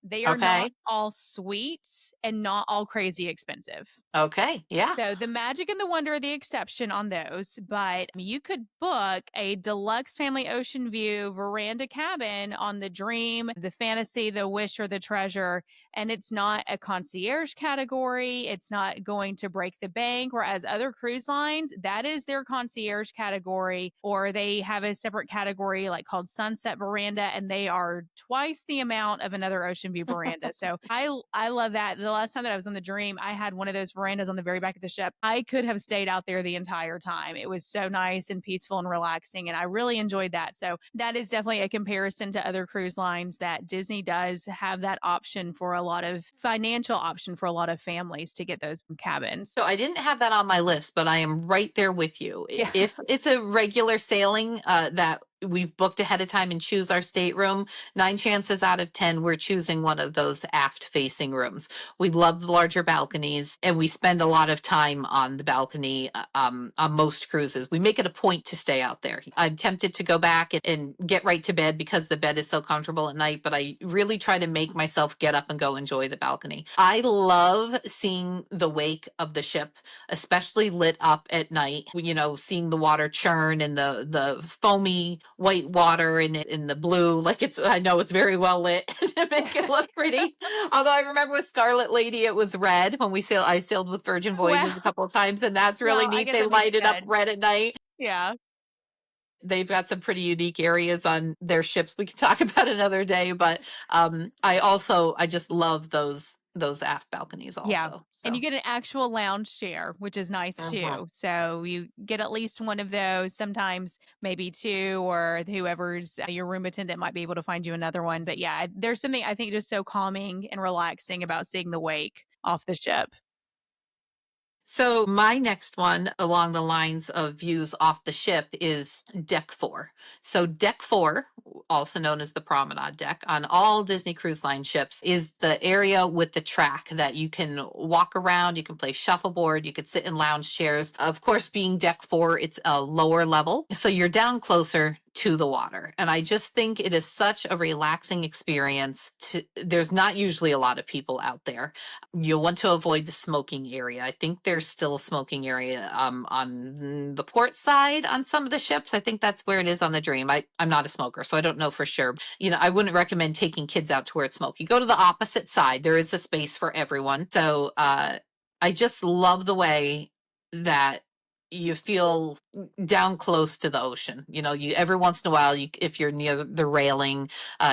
Speaker 1: they are not
Speaker 2: Okay.
Speaker 1: all suites and not all crazy expensive.
Speaker 2: Okay. Yeah.
Speaker 1: So the magic and the wonder are the exception on those, but you could book a deluxe family ocean view veranda cabin on the Dream, the Fantasy, the Wish, or the Treasure, and it's not a concierge category. It's not going to break the bank. Whereas other cruise lines, that is their concierge category, or they have a separate category like called Sunset Veranda, and they are twice the amount of another ocean view veranda. So I love that. The last time that I was on the Dream, I had one of those verandas on the very back of the ship. I could have stayed out there the entire time. It was so nice and peaceful and relaxing, and I really enjoyed that. So that is definitely a comparison to other cruise lines that Disney does have that option for a lot of financial option for a lot of families to get those cabins.
Speaker 2: So I didn't have that on my list, but I am right there with you.
Speaker 1: Yeah.
Speaker 2: If it's a regular sailing that we've booked ahead of time and choose our stateroom, 9 chances out of 10, we're choosing one of those aft facing rooms. We love the larger balconies, and we spend a lot of time on the balcony on most cruises. We make it a point to stay out there. I'm tempted to go back and get right to bed because the bed is so comfortable at night, but I really try to make myself get up and go enjoy the balcony. I love seeing the wake of the ship, especially lit up at night, seeing the water churn and the foamy white water in the blue. Like I know it's very well lit to make it look pretty. Although I remember with Scarlet Lady, it was red when I sailed with Virgin Voyages a
Speaker 1: Well,
Speaker 2: couple of times, and that's really
Speaker 1: well, I
Speaker 2: neat.
Speaker 1: guess
Speaker 2: They
Speaker 1: that makes
Speaker 2: light it up
Speaker 1: sense.
Speaker 2: red at night.
Speaker 1: Yeah.
Speaker 2: They've got some pretty unique areas on their ships we can talk about another day, but I just love those aft balconies
Speaker 1: Yeah.
Speaker 2: also.
Speaker 1: And you
Speaker 2: So
Speaker 1: get an actual lounge chair, which is nice
Speaker 2: mhm.
Speaker 1: too. So you get at least one of those, sometimes maybe two, or whoever's your room attendant might be able to find you another one. But yeah, there's something I think just so calming and relaxing about seeing the wake off the ship.
Speaker 2: So my next one along the lines of views off the ship is deck 4. So deck 4, also known as the promenade deck on all Disney Cruise Line ships, is the area with the track that you can walk around, you can play shuffleboard, you could sit in lounge chairs. Of course, being deck 4, it's a lower level, so you're down closer to the water. And I just think it is such a relaxing experience. There's not usually a lot of people out there. You'll want to avoid the smoking area. I think there's still a smoking area on the port side on some of the ships. I think that's where it is on the Dream. I'm not a smoker, so I don't know for sure. I wouldn't recommend taking kids out to where it's smoky. Go to the opposite side. There is a space for everyone. So I just love the way that you feel down close to the ocean. You every once in a while, if you're near the railing,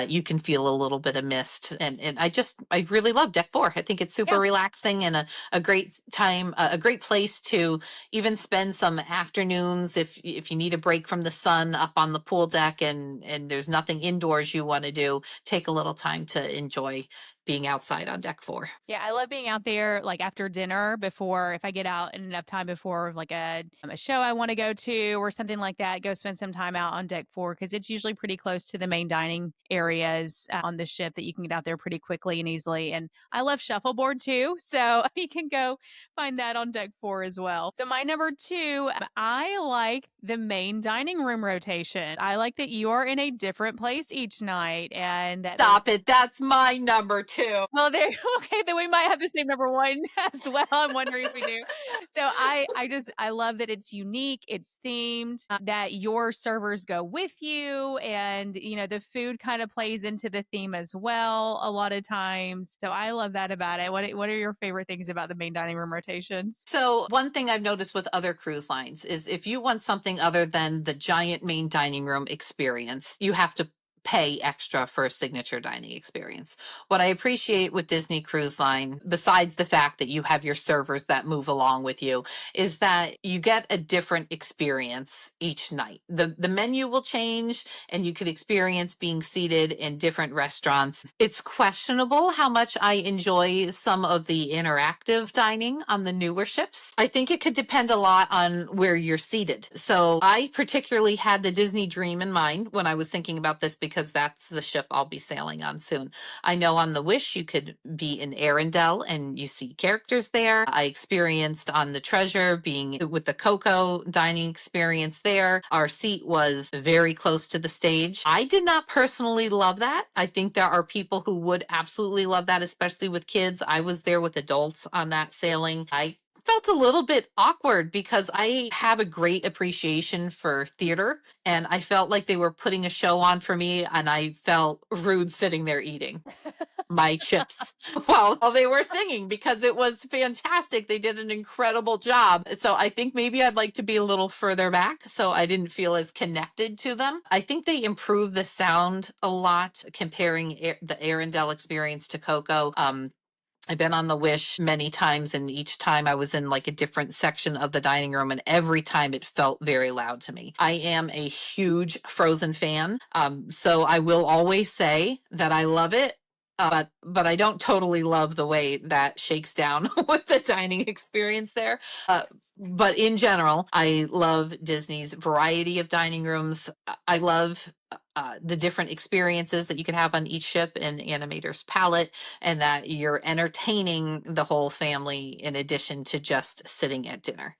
Speaker 2: you can feel a little bit of mist. And I really love deck 4. I think it's super
Speaker 1: Yeah.
Speaker 2: relaxing and a great time, a great place to even spend some afternoons if you need a break from the sun up on the pool deck and there's nothing indoors you want to do. Take a little time to enjoy being outside on deck 4.
Speaker 1: Yeah, I love being out there like after dinner before if I get out in enough time before like a show I want to go to or something like that, go spend some time out on deck 4 because it's usually pretty close to the main dining areas on the ship that you can get out there pretty quickly and easily. And I love shuffleboard too, so you can go find that on deck 4 as well. So my number 2, I like the main dining room rotation. I like that you are in a different place each night and that
Speaker 2: Stop it. That's my number too.
Speaker 1: Well, there okay, then we might have the same number 1 as well. I'm wondering if we do. So I love that it's unique, it's themed, that your servers go with you and, the food kinda plays into the theme as well a lot of times. So I love that about it. What are your favorite things about the main dining room rotations?
Speaker 2: So, one thing I've noticed with other cruise lines is if you want something other than the giant main dining room experience, you have to pay extra for a signature dining experience. What I appreciate with Disney Cruise Line, besides the fact that you have your servers that move along with you, is that you get a different experience each night. The menu will change and you could experience being seated in different restaurants. It's questionable how much I enjoy some of the interactive dining on the newer ships. I think it could depend a lot on where you're seated. So I particularly had the Disney Dream in mind when I was thinking about this because that's the ship I'll be sailing on soon. I know on the Wish you could be in Arendelle and you see characters there. I experienced on the Treasure being with the Coco dining experience there. Our seat was very close to the stage. I did not personally love that. I think there are people who would absolutely love that, especially with kids. I was there with adults on that sailing. I felt a little bit awkward because I have a great appreciation for theater and I felt like they were putting a show on for me and I felt rude sitting there eating my chips while they were singing because it was fantastic. They did an incredible job. So I think maybe I'd like to be a little further back so I didn't feel as connected to them. I think they improved the sound a lot comparing the Arendelle experience to Coco. I've been on the Wish many times, and each time I was in like a different section of the dining room, and every time it felt very loud to me. I am a huge Frozen fan, so I will always say that I love it. But I don't totally love the way that shakes down with the dining experience there. But in general, I love Disney's variety of dining rooms. I love the different experiences that you can have on each ship in Animator's palette, and that you're entertaining the whole family in addition to just sitting at dinner.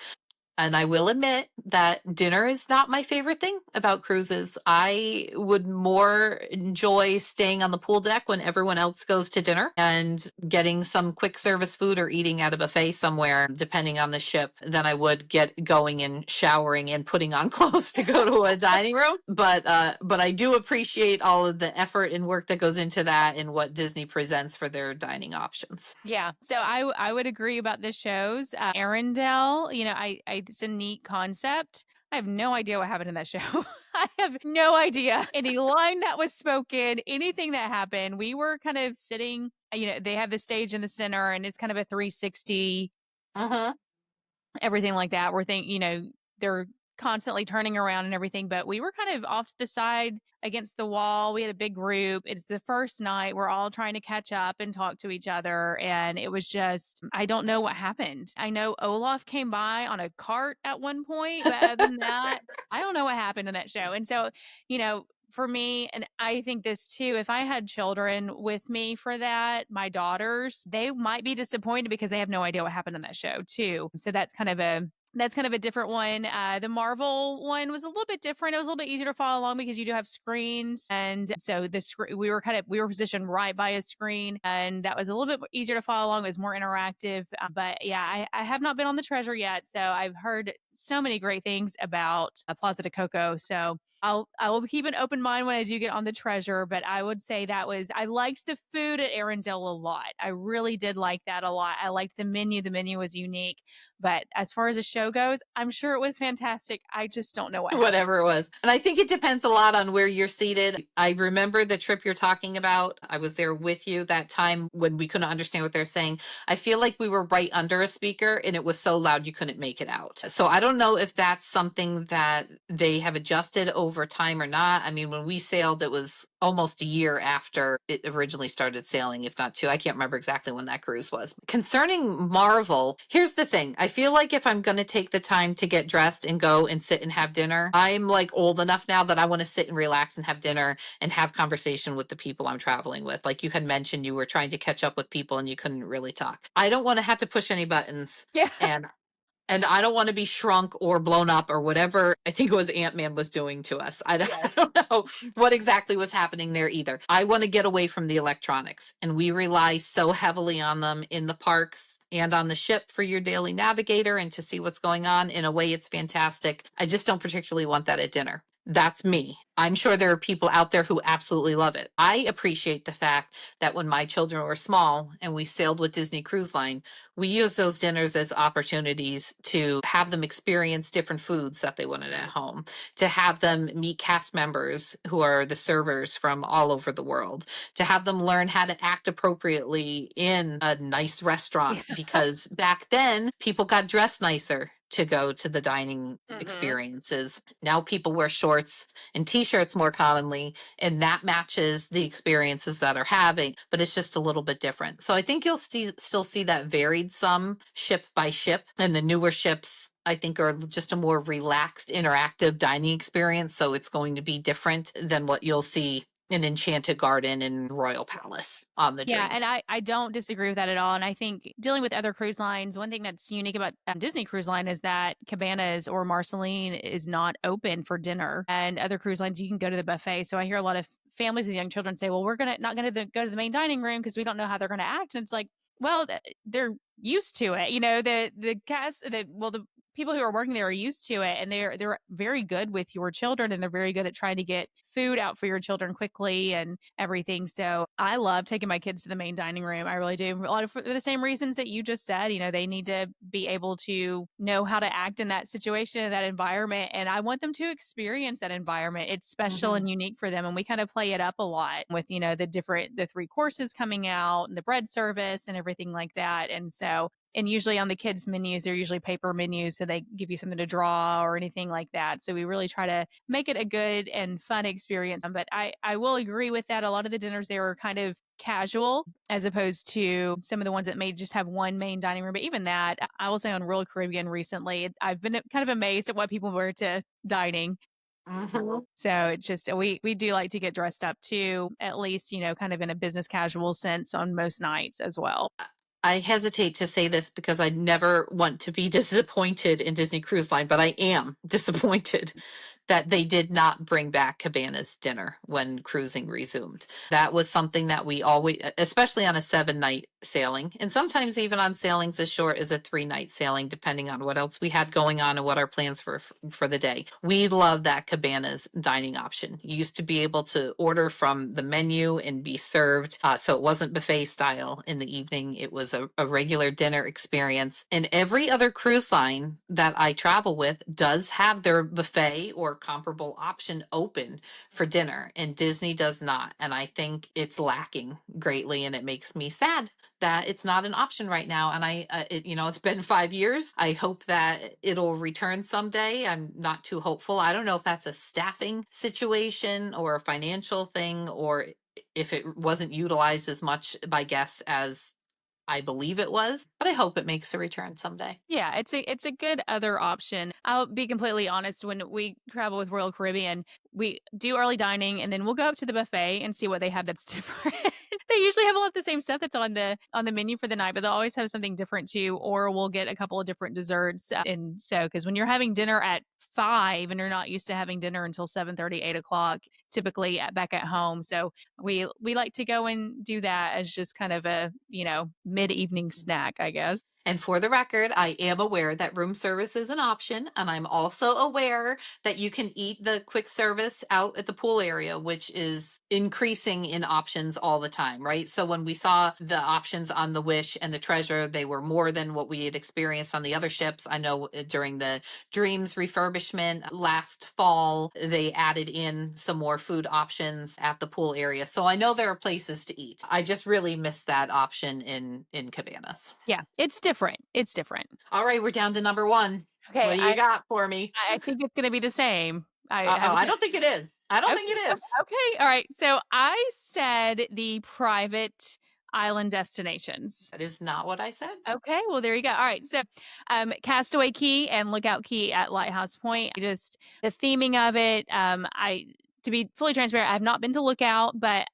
Speaker 2: And I will admit that dinner is not my favorite thing about cruises. I would more enjoy staying on the pool deck when everyone else goes to dinner and getting some quick service food or eating at a buffet somewhere, depending on the ship, than I would get going and showering and putting on clothes to go to a dining room. But I do appreciate all of the effort and work that goes into that and what Disney presents for their dining options.
Speaker 1: Yeah, so I would agree about the shows. Arendelle, it's a neat concept. I have no idea what happened in that show. I have no idea any line that was spoken, anything that happened. We were kind of sitting, they have the stage in the center, and it's kind of a 360
Speaker 2: Uh-huh.
Speaker 1: everything like that. They're constantly turning around and everything, but we were kind of off to the side against the wall. We had a big group. It's the first night. We're all trying to catch up and talk to each other. And it was just, I don't know what happened. I know Olaf came by on a cart at one point, but other than that, I don't know what happened in that show. And so, for me, and I think this too, if I had children with me for that, my daughters, they might be disappointed because they have no idea what happened in that show too. So that's kind of a different one. The Marvel one was a little bit different. It was a little bit easier to follow along because you do have screens, and so we were positioned right by a screen, and that was a little bit easier to follow along. It was more interactive. But yeah, I have not been on the Treasure yet, so I've heard so many great things about Plaza de Coco. So I will keep an open mind when I do get on the Treasure, but I would say I liked the food at Arendelle a lot. I really did like that a lot. I liked the menu. The menu was unique. But as far as the show goes, I'm sure it was fantastic. I just don't know what happened.
Speaker 2: Whatever it was. And I think it depends a lot on where you're seated. I remember the trip you're talking about. I was there with you that time when we couldn't understand what they're saying. I feel like we were right under a speaker and it was so loud you couldn't make it out. So I don't know if that's something that they have adjusted over time or not. I mean, when we sailed, it was almost a year after it originally started sailing, if not two. I can't remember exactly when that cruise was. Concerning Marvel, here's the thing. I feel like if I'm going to take the time to get dressed and go and sit and have dinner, I'm like old enough now that I want to sit and relax and have dinner and have conversation with the people I'm traveling with. Like you had mentioned, you were trying to catch up with people and you couldn't really talk. I don't want to have to push any buttons.
Speaker 1: Yeah.
Speaker 2: And And I don't want to be shrunk or blown up or whatever I think it was Ant-Man was doing to us. I
Speaker 1: Yes.
Speaker 2: don't know what exactly was happening there either. I want to get away from the electronics, and we rely so heavily on them in the parks and on the ship for your daily navigator and to see what's going on. In a way, it's fantastic. I just don't particularly want that at dinner. That's me. I'm sure there are people out there who absolutely love it. I appreciate the fact that when my children were small and we sailed with Disney Cruise Line, we used those dinners as opportunities to have them experience different foods that they wanted at home, to have them meet cast members who are the servers from all over the world, to have them learn how to act appropriately in a nice restaurant, because back then people got dressed nicer to go to the dining
Speaker 1: Mhm.
Speaker 2: experiences. Now people wear shorts and t-shirts more commonly, and that matches the experiences that are having, but it's just a little bit different. So I think you'll still see that varied some ship by ship, and the newer ships I think are just a more relaxed interactive dining experience, so it's going to be different than what you'll see in Enchanted Garden and Royal Palace on the
Speaker 1: Yeah,
Speaker 2: Dream.
Speaker 1: and I don't disagree with that at all, and I think dealing with other cruise lines, one thing that's unique about, Disney Cruise Line is that Cabanas or Marceline is not open for dinner, and other cruise lines, you can go to the buffet, so I hear a lot of families with young children say, "Well, we're gonna not gonna go to the main dining room because we don't know how they're gonna act," and it's like, well, they're used to it, the cast the people who are working there are used to it, and they're very good with your children, and they're very good at trying to get food out for your children quickly and everything. So I love taking my kids to the main dining room. I really do. A lot of for the same reasons that you just said. They need to be able to know how to act in that situation, in that environment. And I want them to experience that environment. It's special
Speaker 2: Mhm.
Speaker 1: and unique for them. And we kind of play it up a lot with, the three courses coming out and the bread service and everything like that. And so and usually on the kids' menus, they're usually paper menus, so they give you something to draw or anything like that. So we really try to make it a good and fun experience. But I will agree with that. A lot of the dinners there are kind of casual as opposed to some of the ones that may just have one main dining room. But even that, I will say on Royal Caribbean recently, I've been kind of amazed at what people wear to dining.
Speaker 2: Mhm.
Speaker 1: So it's just we do like to get dressed up too, at least, kind of in a business casual sense on most nights as well.
Speaker 2: I hesitate to say this because I never want to be disappointed in Disney Cruise Line, but I am disappointed that they did not bring back Cabana's dinner when cruising resumed. That was something that we always, especially on a 7 night sailing, and sometimes even on sailings as short as a 3 night sailing, depending on what else we had going on and what our plans for the day. We love that Cabana's dining option. You used to be able to order from the menu and be served, so it wasn't buffet style in the evening. It was a regular dinner experience. And every other cruise line that I travel with does have their buffet or comparable option open for dinner, and Disney does not. And I think it's lacking greatly, and it makes me sad that it's not an option right now. And it's been 5 years. I hope that it'll return someday. I'm not too hopeful. I don't know if that's a staffing situation or a financial thing, or if it wasn't utilized as much by guests as I believe it was, but I hope it makes a return someday.
Speaker 1: Yeah, it's a good other option. I'll be completely honest, when we travel with Royal Caribbean, we do early dining and then we'll go up to the buffet and see what they have that's different. They usually have a lot of the same stuff that's on the menu for the night, but they'll always have something different too, or we'll get a couple of different desserts. And so, because when you're having dinner at 5 and you're not used to having dinner until 7:30, 8 o'clock, typically back at home. So we like to go and do that as just kind of a, mid evening snack, I guess.
Speaker 2: And for the record, I am aware that room service is an option. And I'm also aware that you can eat the quick service out at the pool area, which is increasing in options all the time, right? So when we saw the options on the Wish and the Treasure, they were more than what we had experienced on the other ships. I know during the Dreams refurbishment last fall, they added in some more food options at the pool area. So I know there are places to eat. I just really miss that option in Cabanas.
Speaker 1: Yeah, it's different. It's different.
Speaker 2: All right, we're down to number one.
Speaker 1: Okay,
Speaker 2: What do you
Speaker 1: I
Speaker 2: got for me?
Speaker 1: I think it's gonna be the same. I
Speaker 2: Uh-oh,
Speaker 1: have a
Speaker 2: I don't think it is. I don't
Speaker 1: okay,
Speaker 2: think it is.
Speaker 1: okay, all right. So I said the private island destinations.
Speaker 2: That is not what I said.
Speaker 1: Okay, well there you go. All right, so Castaway Key and Lookout Key at Lighthouse Point. Just the theming of it. I To be fully transparent, I have not been to Lookout, but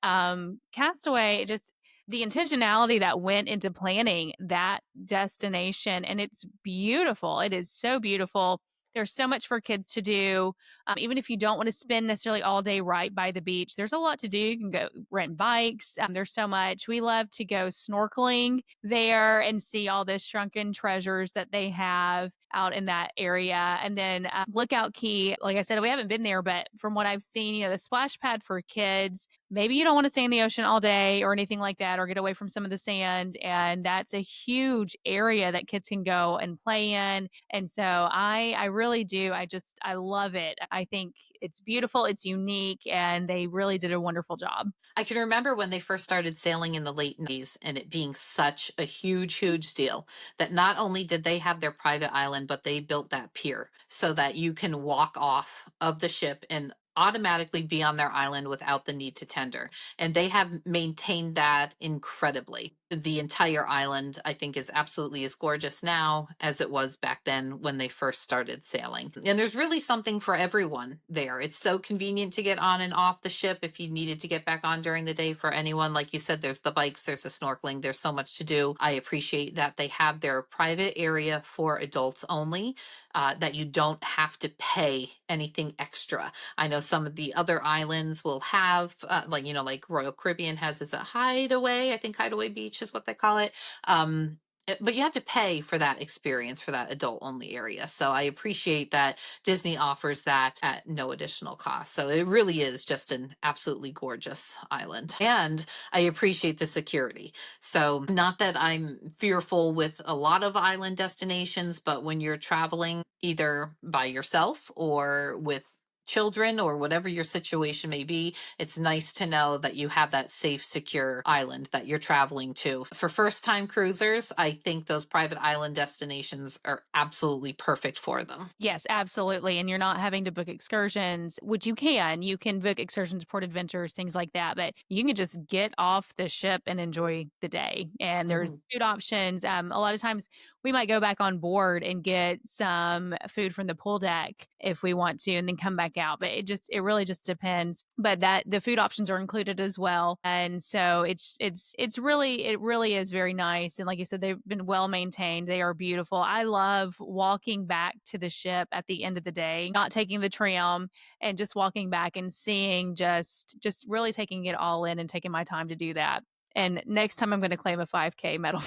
Speaker 1: Castaway just the intentionality that went into planning that destination, and it's beautiful. It is so beautiful. There's so much for kids to do. Even if you don't want to spend necessarily all day right by the beach, there's a lot to do. You can go rent bikes. There's so much. We love to go snorkeling there and see all the shrunken treasures that they have out in that area. And then Lookout Key, like I said, we haven't been there, but from what I've seen, the splash pad for kids, maybe you don't want to stay in the ocean all day or anything like that, or get away from some of the sand. And that's a huge area that kids can go and play in. And so I really do. I love it. I think it's beautiful, it's unique, and they really did a wonderful job.
Speaker 2: I can remember when they first started sailing in the late 90s and it being such a huge, huge deal that not only did they have their private island, but they built that pier so that you can walk off of the ship and automatically be on their island without the need to tender. And they have maintained that incredibly. The entire island, I think, is absolutely as gorgeous now as it was back then when they first started sailing. And there's really something for everyone there. It's so convenient to get on and off the ship if you needed to get back on during the day for anyone. Like you said, there's the bikes, there's the snorkeling, there's so much to do. I appreciate that they have their private area for adults only, that you don't have to pay anything extra. I know some of the other islands will have, like Royal Caribbean has is a hideaway. I think Hideaway Beach is what they call it. But you have to pay for that experience for that adult only area. So I appreciate that Disney offers that at no additional cost. So it really is just an absolutely gorgeous island. And I appreciate the security. So, not that I'm fearful with a lot of island destinations, but when you're traveling either by yourself or with children or whatever your situation may be, it's nice to know that you have that safe, secure island that you're traveling to. For first time cruisers, I think those private island destinations are absolutely perfect for them.
Speaker 1: Yes, absolutely, and you're not having to book excursions, which you can. You can book excursions, port adventures, things like that, but you can just get off the ship and enjoy the day, and there's
Speaker 2: Mhm.
Speaker 1: food options. A lot of times we might go back on board and get some food from the pool deck if we want to, and then come back out, but it really just depends, but that the food options are included as well, and so it really is very nice, and like you said, they've been well maintained. They are beautiful. I love walking back to the ship at the end of the day, not taking the tram, and just walking back and seeing just really taking it all in and taking my time to do that. And next time I'm gonna claim a 5K medal.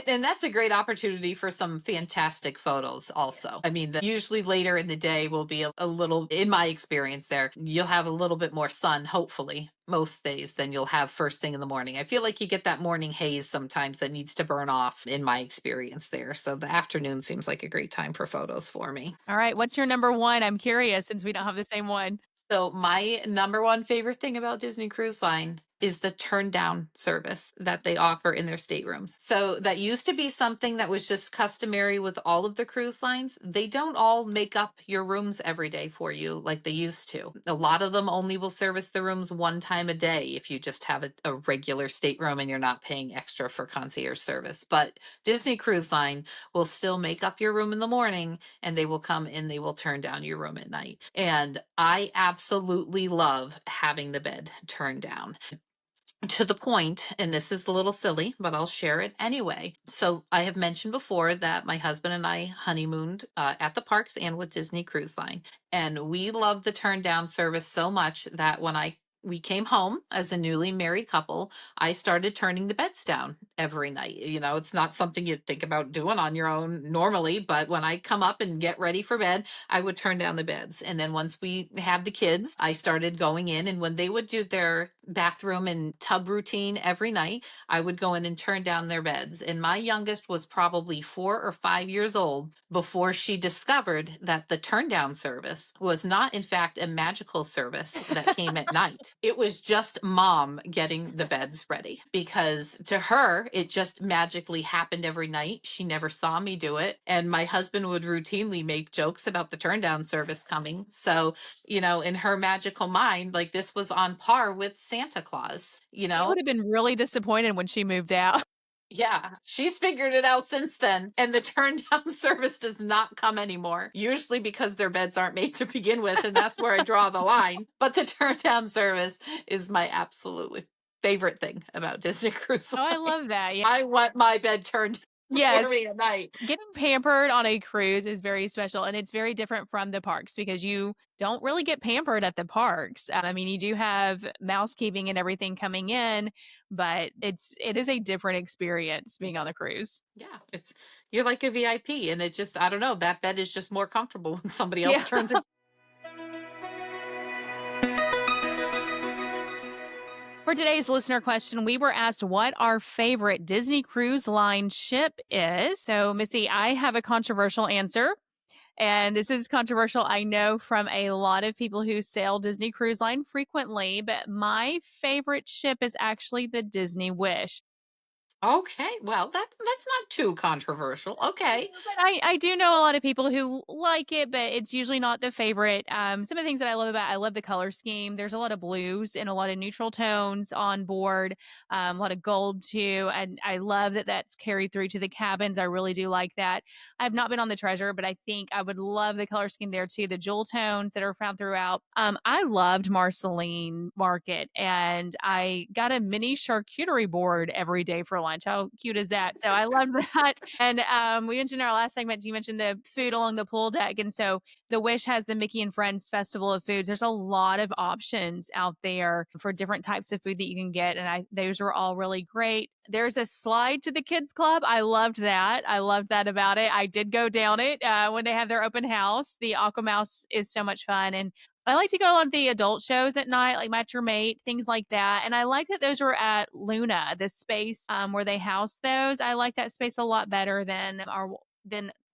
Speaker 2: And that's a great opportunity for some fantastic photos also. I mean, usually later in the day will be a little, in my experience there, you'll have a little bit more sun, hopefully, most days than you'll have first thing in the morning. I feel like you get that morning haze sometimes that needs to burn off in my experience there. So the afternoon seems like a great time for photos for me.
Speaker 1: All right, what's your number 1? I'm curious since we don't have the same one.
Speaker 2: So my number one favorite thing about Disney Cruise Line is the turn down service that they offer in their staterooms. So that used to be something that was just customary with all of the cruise lines. They don't all make up your rooms every day for you like they used to. A lot of them only will service the rooms one time a day if you just have a regular stateroom and you're not paying extra for concierge service. But Disney Cruise Line will still make up your room in the morning and they will come and they will turn down your room at night. And I absolutely love having the bed turned down to the point, and this is a little silly, but I'll share it anyway. So, I have mentioned before that my husband and I honeymooned at the parks and with Disney Cruise Line, and we loved the turn down service so much that when I we came home as a newly married couple, I started turning the beds down every night. It's not something you'd think about doing on your own normally, but when I come up and get ready for bed, I would turn down the beds. And then once we had the kids, I started going in. And when they would do their bathroom and tub routine every night, I would go in and turn down their beds. And my youngest was probably 4 or 5 years old before she discovered that the turn down service was not, in fact, a magical service that came at night. It was just mom getting the beds ready because to her, it just magically happened every night. She never saw me do it. And my husband would routinely make jokes about the turn down service coming. So, in her magical mind, like this was on par with Santa Claus,
Speaker 1: They would have been really disappointed when she moved out.
Speaker 2: Yeah, she's figured it out since then. And the turn down service does not come anymore, usually because their beds aren't made to begin with. And that's where I draw the line. But the turn down service is my absolutely favorite thing about Disney Cruise
Speaker 1: Oh, I
Speaker 2: Line.
Speaker 1: love that. Yeah.
Speaker 2: I want my bed turned for
Speaker 1: Yes.
Speaker 2: me at night.
Speaker 1: Getting pampered on a cruise is very special, and it's very different from the parks because you don't really get pampered at the parks. I mean, you do have mousekeeping and everything coming in, but it is a different experience being on the cruise.
Speaker 2: Yeah, it's you're like a VIP, and it just I don't know, that bed is just more comfortable when somebody else
Speaker 1: Yeah.
Speaker 2: turns it.
Speaker 1: For today's listener question, we were asked what our favorite Disney Cruise Line ship is. So, Missy, I have a controversial answer. And this is controversial, I know, from a lot of people who sail Disney Cruise Line frequently, but my favorite ship is actually the Disney Wish.
Speaker 2: Okay, well, that's not too controversial. Okay.
Speaker 1: Yeah, but I do know a lot of people who like it, but it's usually not the favorite. Some of the things that I love about I love the color scheme. There's a lot of blues and a lot of neutral tones on board, a lot of gold too, and I love that that's carried through to the cabins. I really do like that. I've not been on the Treasure, but I think I would love the color scheme there too. The jewel tones that are found throughout. I loved Marceline Market, and I got a mini charcuterie board every day for lunch. How cute is that? So I love that. And we mentioned in our last segment, you mentioned the food along the pool deck. And so the Wish has the Mickey and Friends Festival of Foods. There's a lot of options out there for different types of food that you can get. And those were all really great. There's a slide to the kids club. I loved that. I loved that about it. I did go down it when they have their open house. The Aqua Mouse is so much fun. And I like to go on the adult shows at night, like Match Your Mate, things like that. And I like that those were at Luna, the space where they house those. I like that space a lot better than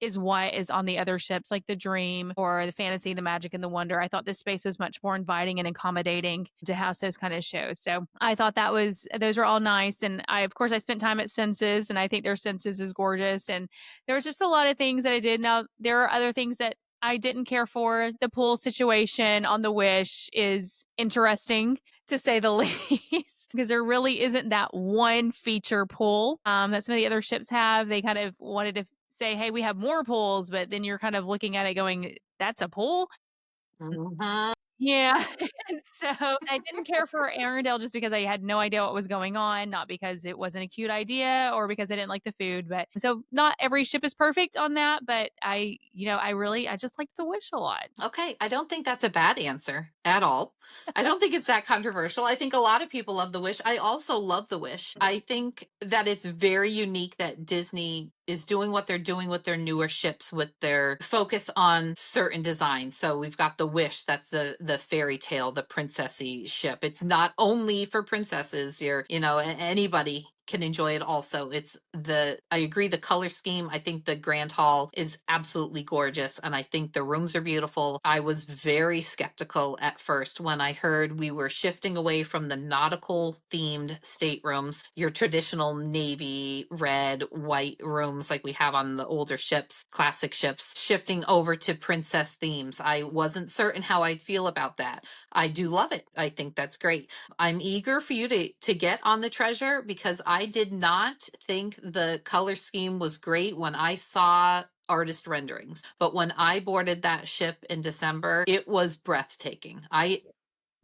Speaker 1: is what is on the other ships, like the Dream or the Fantasy, the Magic, and the Wonder. I thought this space was much more inviting and accommodating to house those kind of shows. So I thought those were all nice. And of course, I spent time at Senses, and I think their Senses is gorgeous. And there was just a lot of things that I did. Now there are other things that I didn't care for. The pool situation on the Wish is interesting to say the least, because there really isn't that one feature pool that some of the other ships have. They kind of wanted to say, hey, we have more pools, but then you're kind of looking at it going, that's a pool?
Speaker 2: Mhm.
Speaker 1: Yeah. And so I didn't care for Arendelle just because I had no idea what was going on, not because it wasn't a cute idea or because I didn't like the food. But so not every ship is perfect on that, but I just liked the Wish a lot.
Speaker 2: Okay, I don't think that's a bad answer at all. I don't think it's that controversial. I think a lot of people love The Wish. I also love The Wish. I think that it's very unique that Disney is doing what they're doing with their newer ships with their focus on certain designs. So we've got The Wish, that's the fairy tale, the princessy ship. It's not only for princesses, anybody can enjoy it also. I agree, the color scheme, I think the Grand Hall is absolutely gorgeous, and I think the rooms are beautiful. I was very skeptical at first when I heard we were shifting away from the nautical themed staterooms, your traditional navy, red, white rooms like we have on the older ships, classic ships, shifting over to princess themes. I wasn't certain how I'd feel about that. I do love it. I think that's great. I'm eager for you to get on the Treasure, because I did not think the color scheme was great when I saw artist renderings. But when I boarded that ship in December, it was breathtaking. I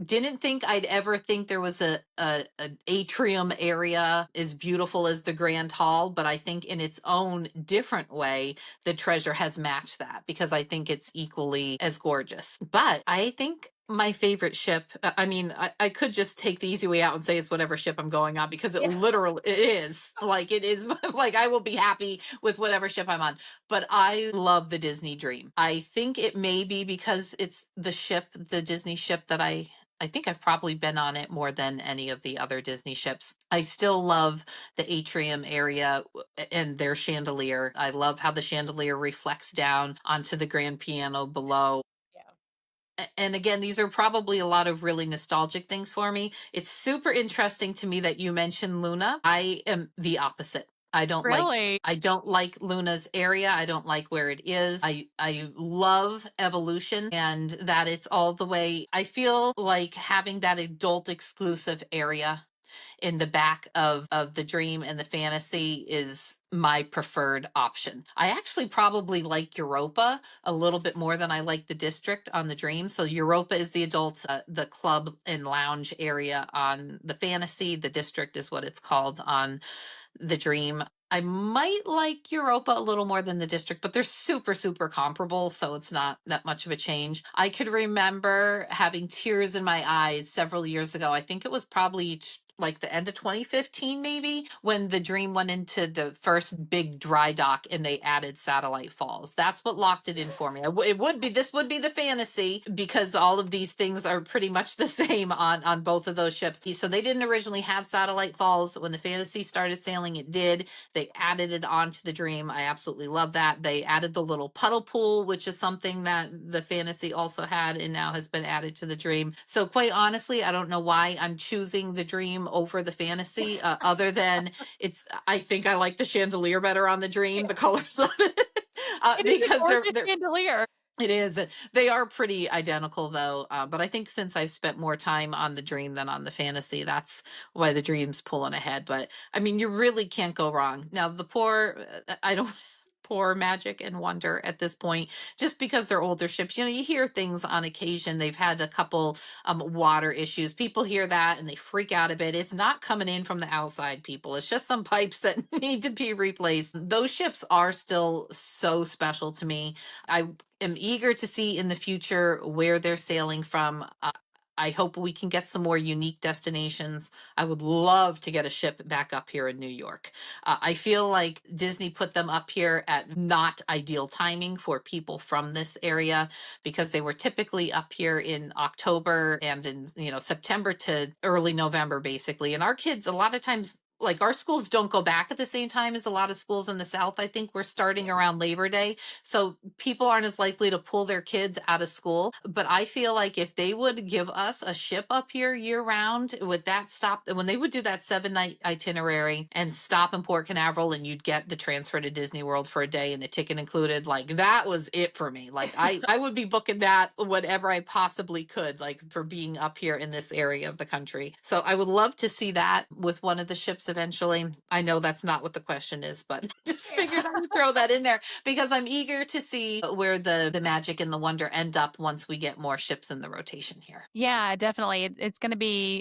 Speaker 2: didn't think I'd ever think there was an atrium area as beautiful as the Grand Hall, but I think in its own different way, the Treasure has matched that, because I think it's equally as gorgeous. But I think my favorite ship, I mean, I could just take the easy way out and say it's whatever ship I'm going on, because
Speaker 1: Yeah.
Speaker 2: it is like I will be happy with whatever ship I'm on. But I love the Disney Dream. I think it may be because it's the Disney ship that I think I've probably been on it more than any of the other Disney ships. I still love the atrium area and their chandelier. I love how the chandelier reflects down onto the grand piano below.
Speaker 1: Yeah.
Speaker 2: And again, these are probably a lot of really nostalgic things for me. It's super interesting to me that you mentioned Luna. I am the opposite.
Speaker 1: Really?
Speaker 2: I don't like Luna's area. I don't like where it is. I love Evolution, and that it's all the way. I feel like having that adult exclusive area in the back of the Dream and the Fantasy is my preferred option. I actually probably like Europa a little bit more than I like the District on the Dream. So Europa is the adult, the club and lounge area on the Fantasy. The District is what it's called on the Dream. I might like Europa a little more than the District, but they're super, super comparable, so it's not that much of a change. I could remember having tears in my eyes several years ago. I think it was probably like the end of 2015, maybe, when the Dream went into the first big dry dock and they added Satellite Falls. That's what locked it in for me. This would be the Fantasy, because all of these things are pretty much the same on both of those ships. So they didn't originally have Satellite Falls. When the Fantasy started sailing, it did. They added it onto the Dream. I absolutely love that. They added the little puddle pool, which is something that the Fantasy also had and now has been added to the Dream. So quite honestly, I don't know why I'm choosing the Dream over the Fantasy, other than I think I like the chandelier better on the Dream, the colors of it.
Speaker 1: It is a
Speaker 2: Because
Speaker 1: gorgeous
Speaker 2: they're
Speaker 1: chandelier.
Speaker 2: it is. They are pretty identical though. But I think since I've spent more time on the Dream than on the Fantasy, that's why the Dream's pulling ahead. But I mean, you really can't go wrong. Now, the poor, I don't. Poor Magic and Wonder at this point, just because they're older ships. You hear things on occasion. They've had a couple water issues. People hear that and they freak out a bit. It's not coming in from the outside, people. It's just some pipes that need to be replaced. Those ships are still so special to me. I am eager to see in the future where they're sailing from. I hope we can get some more unique destinations. I would love to get a ship back up here in New York. I feel like Disney put them up here at not ideal timing for people from this area, because they were typically up here in October and in, September to early November, basically. And our kids, a lot of times, like, our schools don't go back at the same time as a lot of schools in the South. I think we're starting around Labor Day. So people aren't as likely to pull their kids out of school. But I feel like if they would give us a ship up here year round, with that stop, when they would do that 7-night itinerary and stop in Port Canaveral, and you'd get the transfer to Disney World for a day and the ticket included, like, that was it for me. Like, I would be booking that whatever I possibly could, like, for being up here in this area of the country. So I would love to see that with one of the ships eventually. I know that's not what the question is, but just figured I would throw that in there, because I'm eager to see where the Magic and the Wonder end up once we get more ships in the rotation here.
Speaker 1: Yeah, definitely.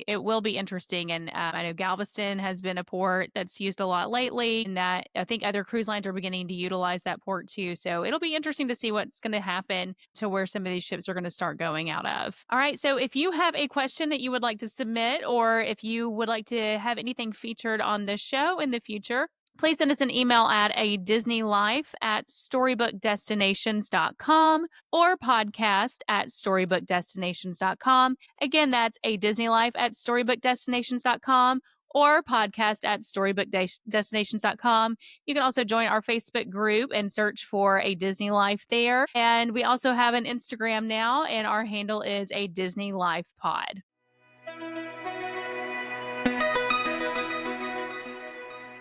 Speaker 1: It will be interesting. And I know Galveston has been a port that's used a lot lately, and that I think other cruise lines are beginning to utilize that port too. So it'll be interesting to see what's going to happen to where some of these ships are going to start going out of. All right. So if you have a question that you would like to submit, or if you would like to have anything featured on this show in the future, please send us an email at a disneylife@storybookdestinations.com or podcast@storybookdestinations.com. Again, that's a disneylife@storybookdestinations.com or podcast@storybookdestinations.com. You can also join our Facebook group and search for A Disney Life there. And we also have an Instagram now, and our handle is A Disney Life Pod.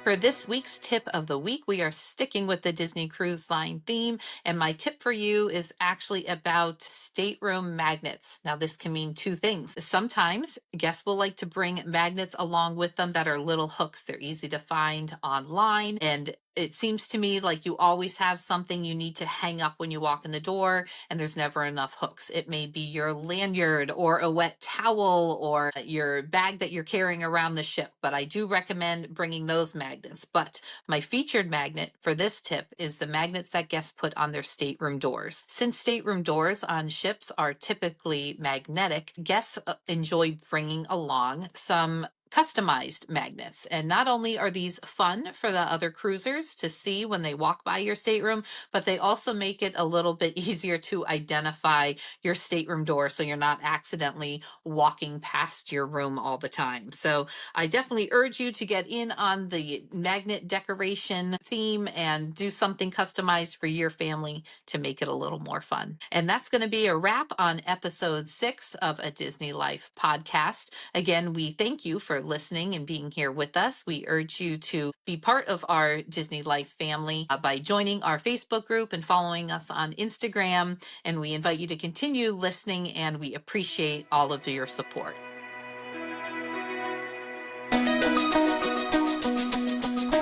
Speaker 2: For this week's tip of the week, we are sticking with the Disney Cruise Line theme. And my tip for you is actually about stateroom magnets. Now, this can mean two things. Sometimes guests will like to bring magnets along with them that are little hooks. They're easy to find online, and it seems to me like you always have something you need to hang up when you walk in the door, and there's never enough hooks. It may be your lanyard or a wet towel or your bag that you're carrying around the ship, but I do recommend bringing those magnets. But my featured magnet for this tip is the magnets that guests put on their stateroom doors. Since stateroom doors on ships are typically magnetic, guests enjoy bringing along some customized magnets. And not only are these fun for the other cruisers to see when they walk by your stateroom, but they also make it a little bit easier to identify your stateroom door, so you're not accidentally walking past your room all the time. So I definitely urge you to get in on the magnet decoration theme and do something customized for your family to make it a little more fun. And that's going to be a wrap on episode 6 of A Disney Life podcast. Again, we thank you for listening and being here with us. We urge you to be part of our Disney Life family by joining our Facebook group and following us on Instagram. And we invite you to continue listening, and we appreciate all of your support.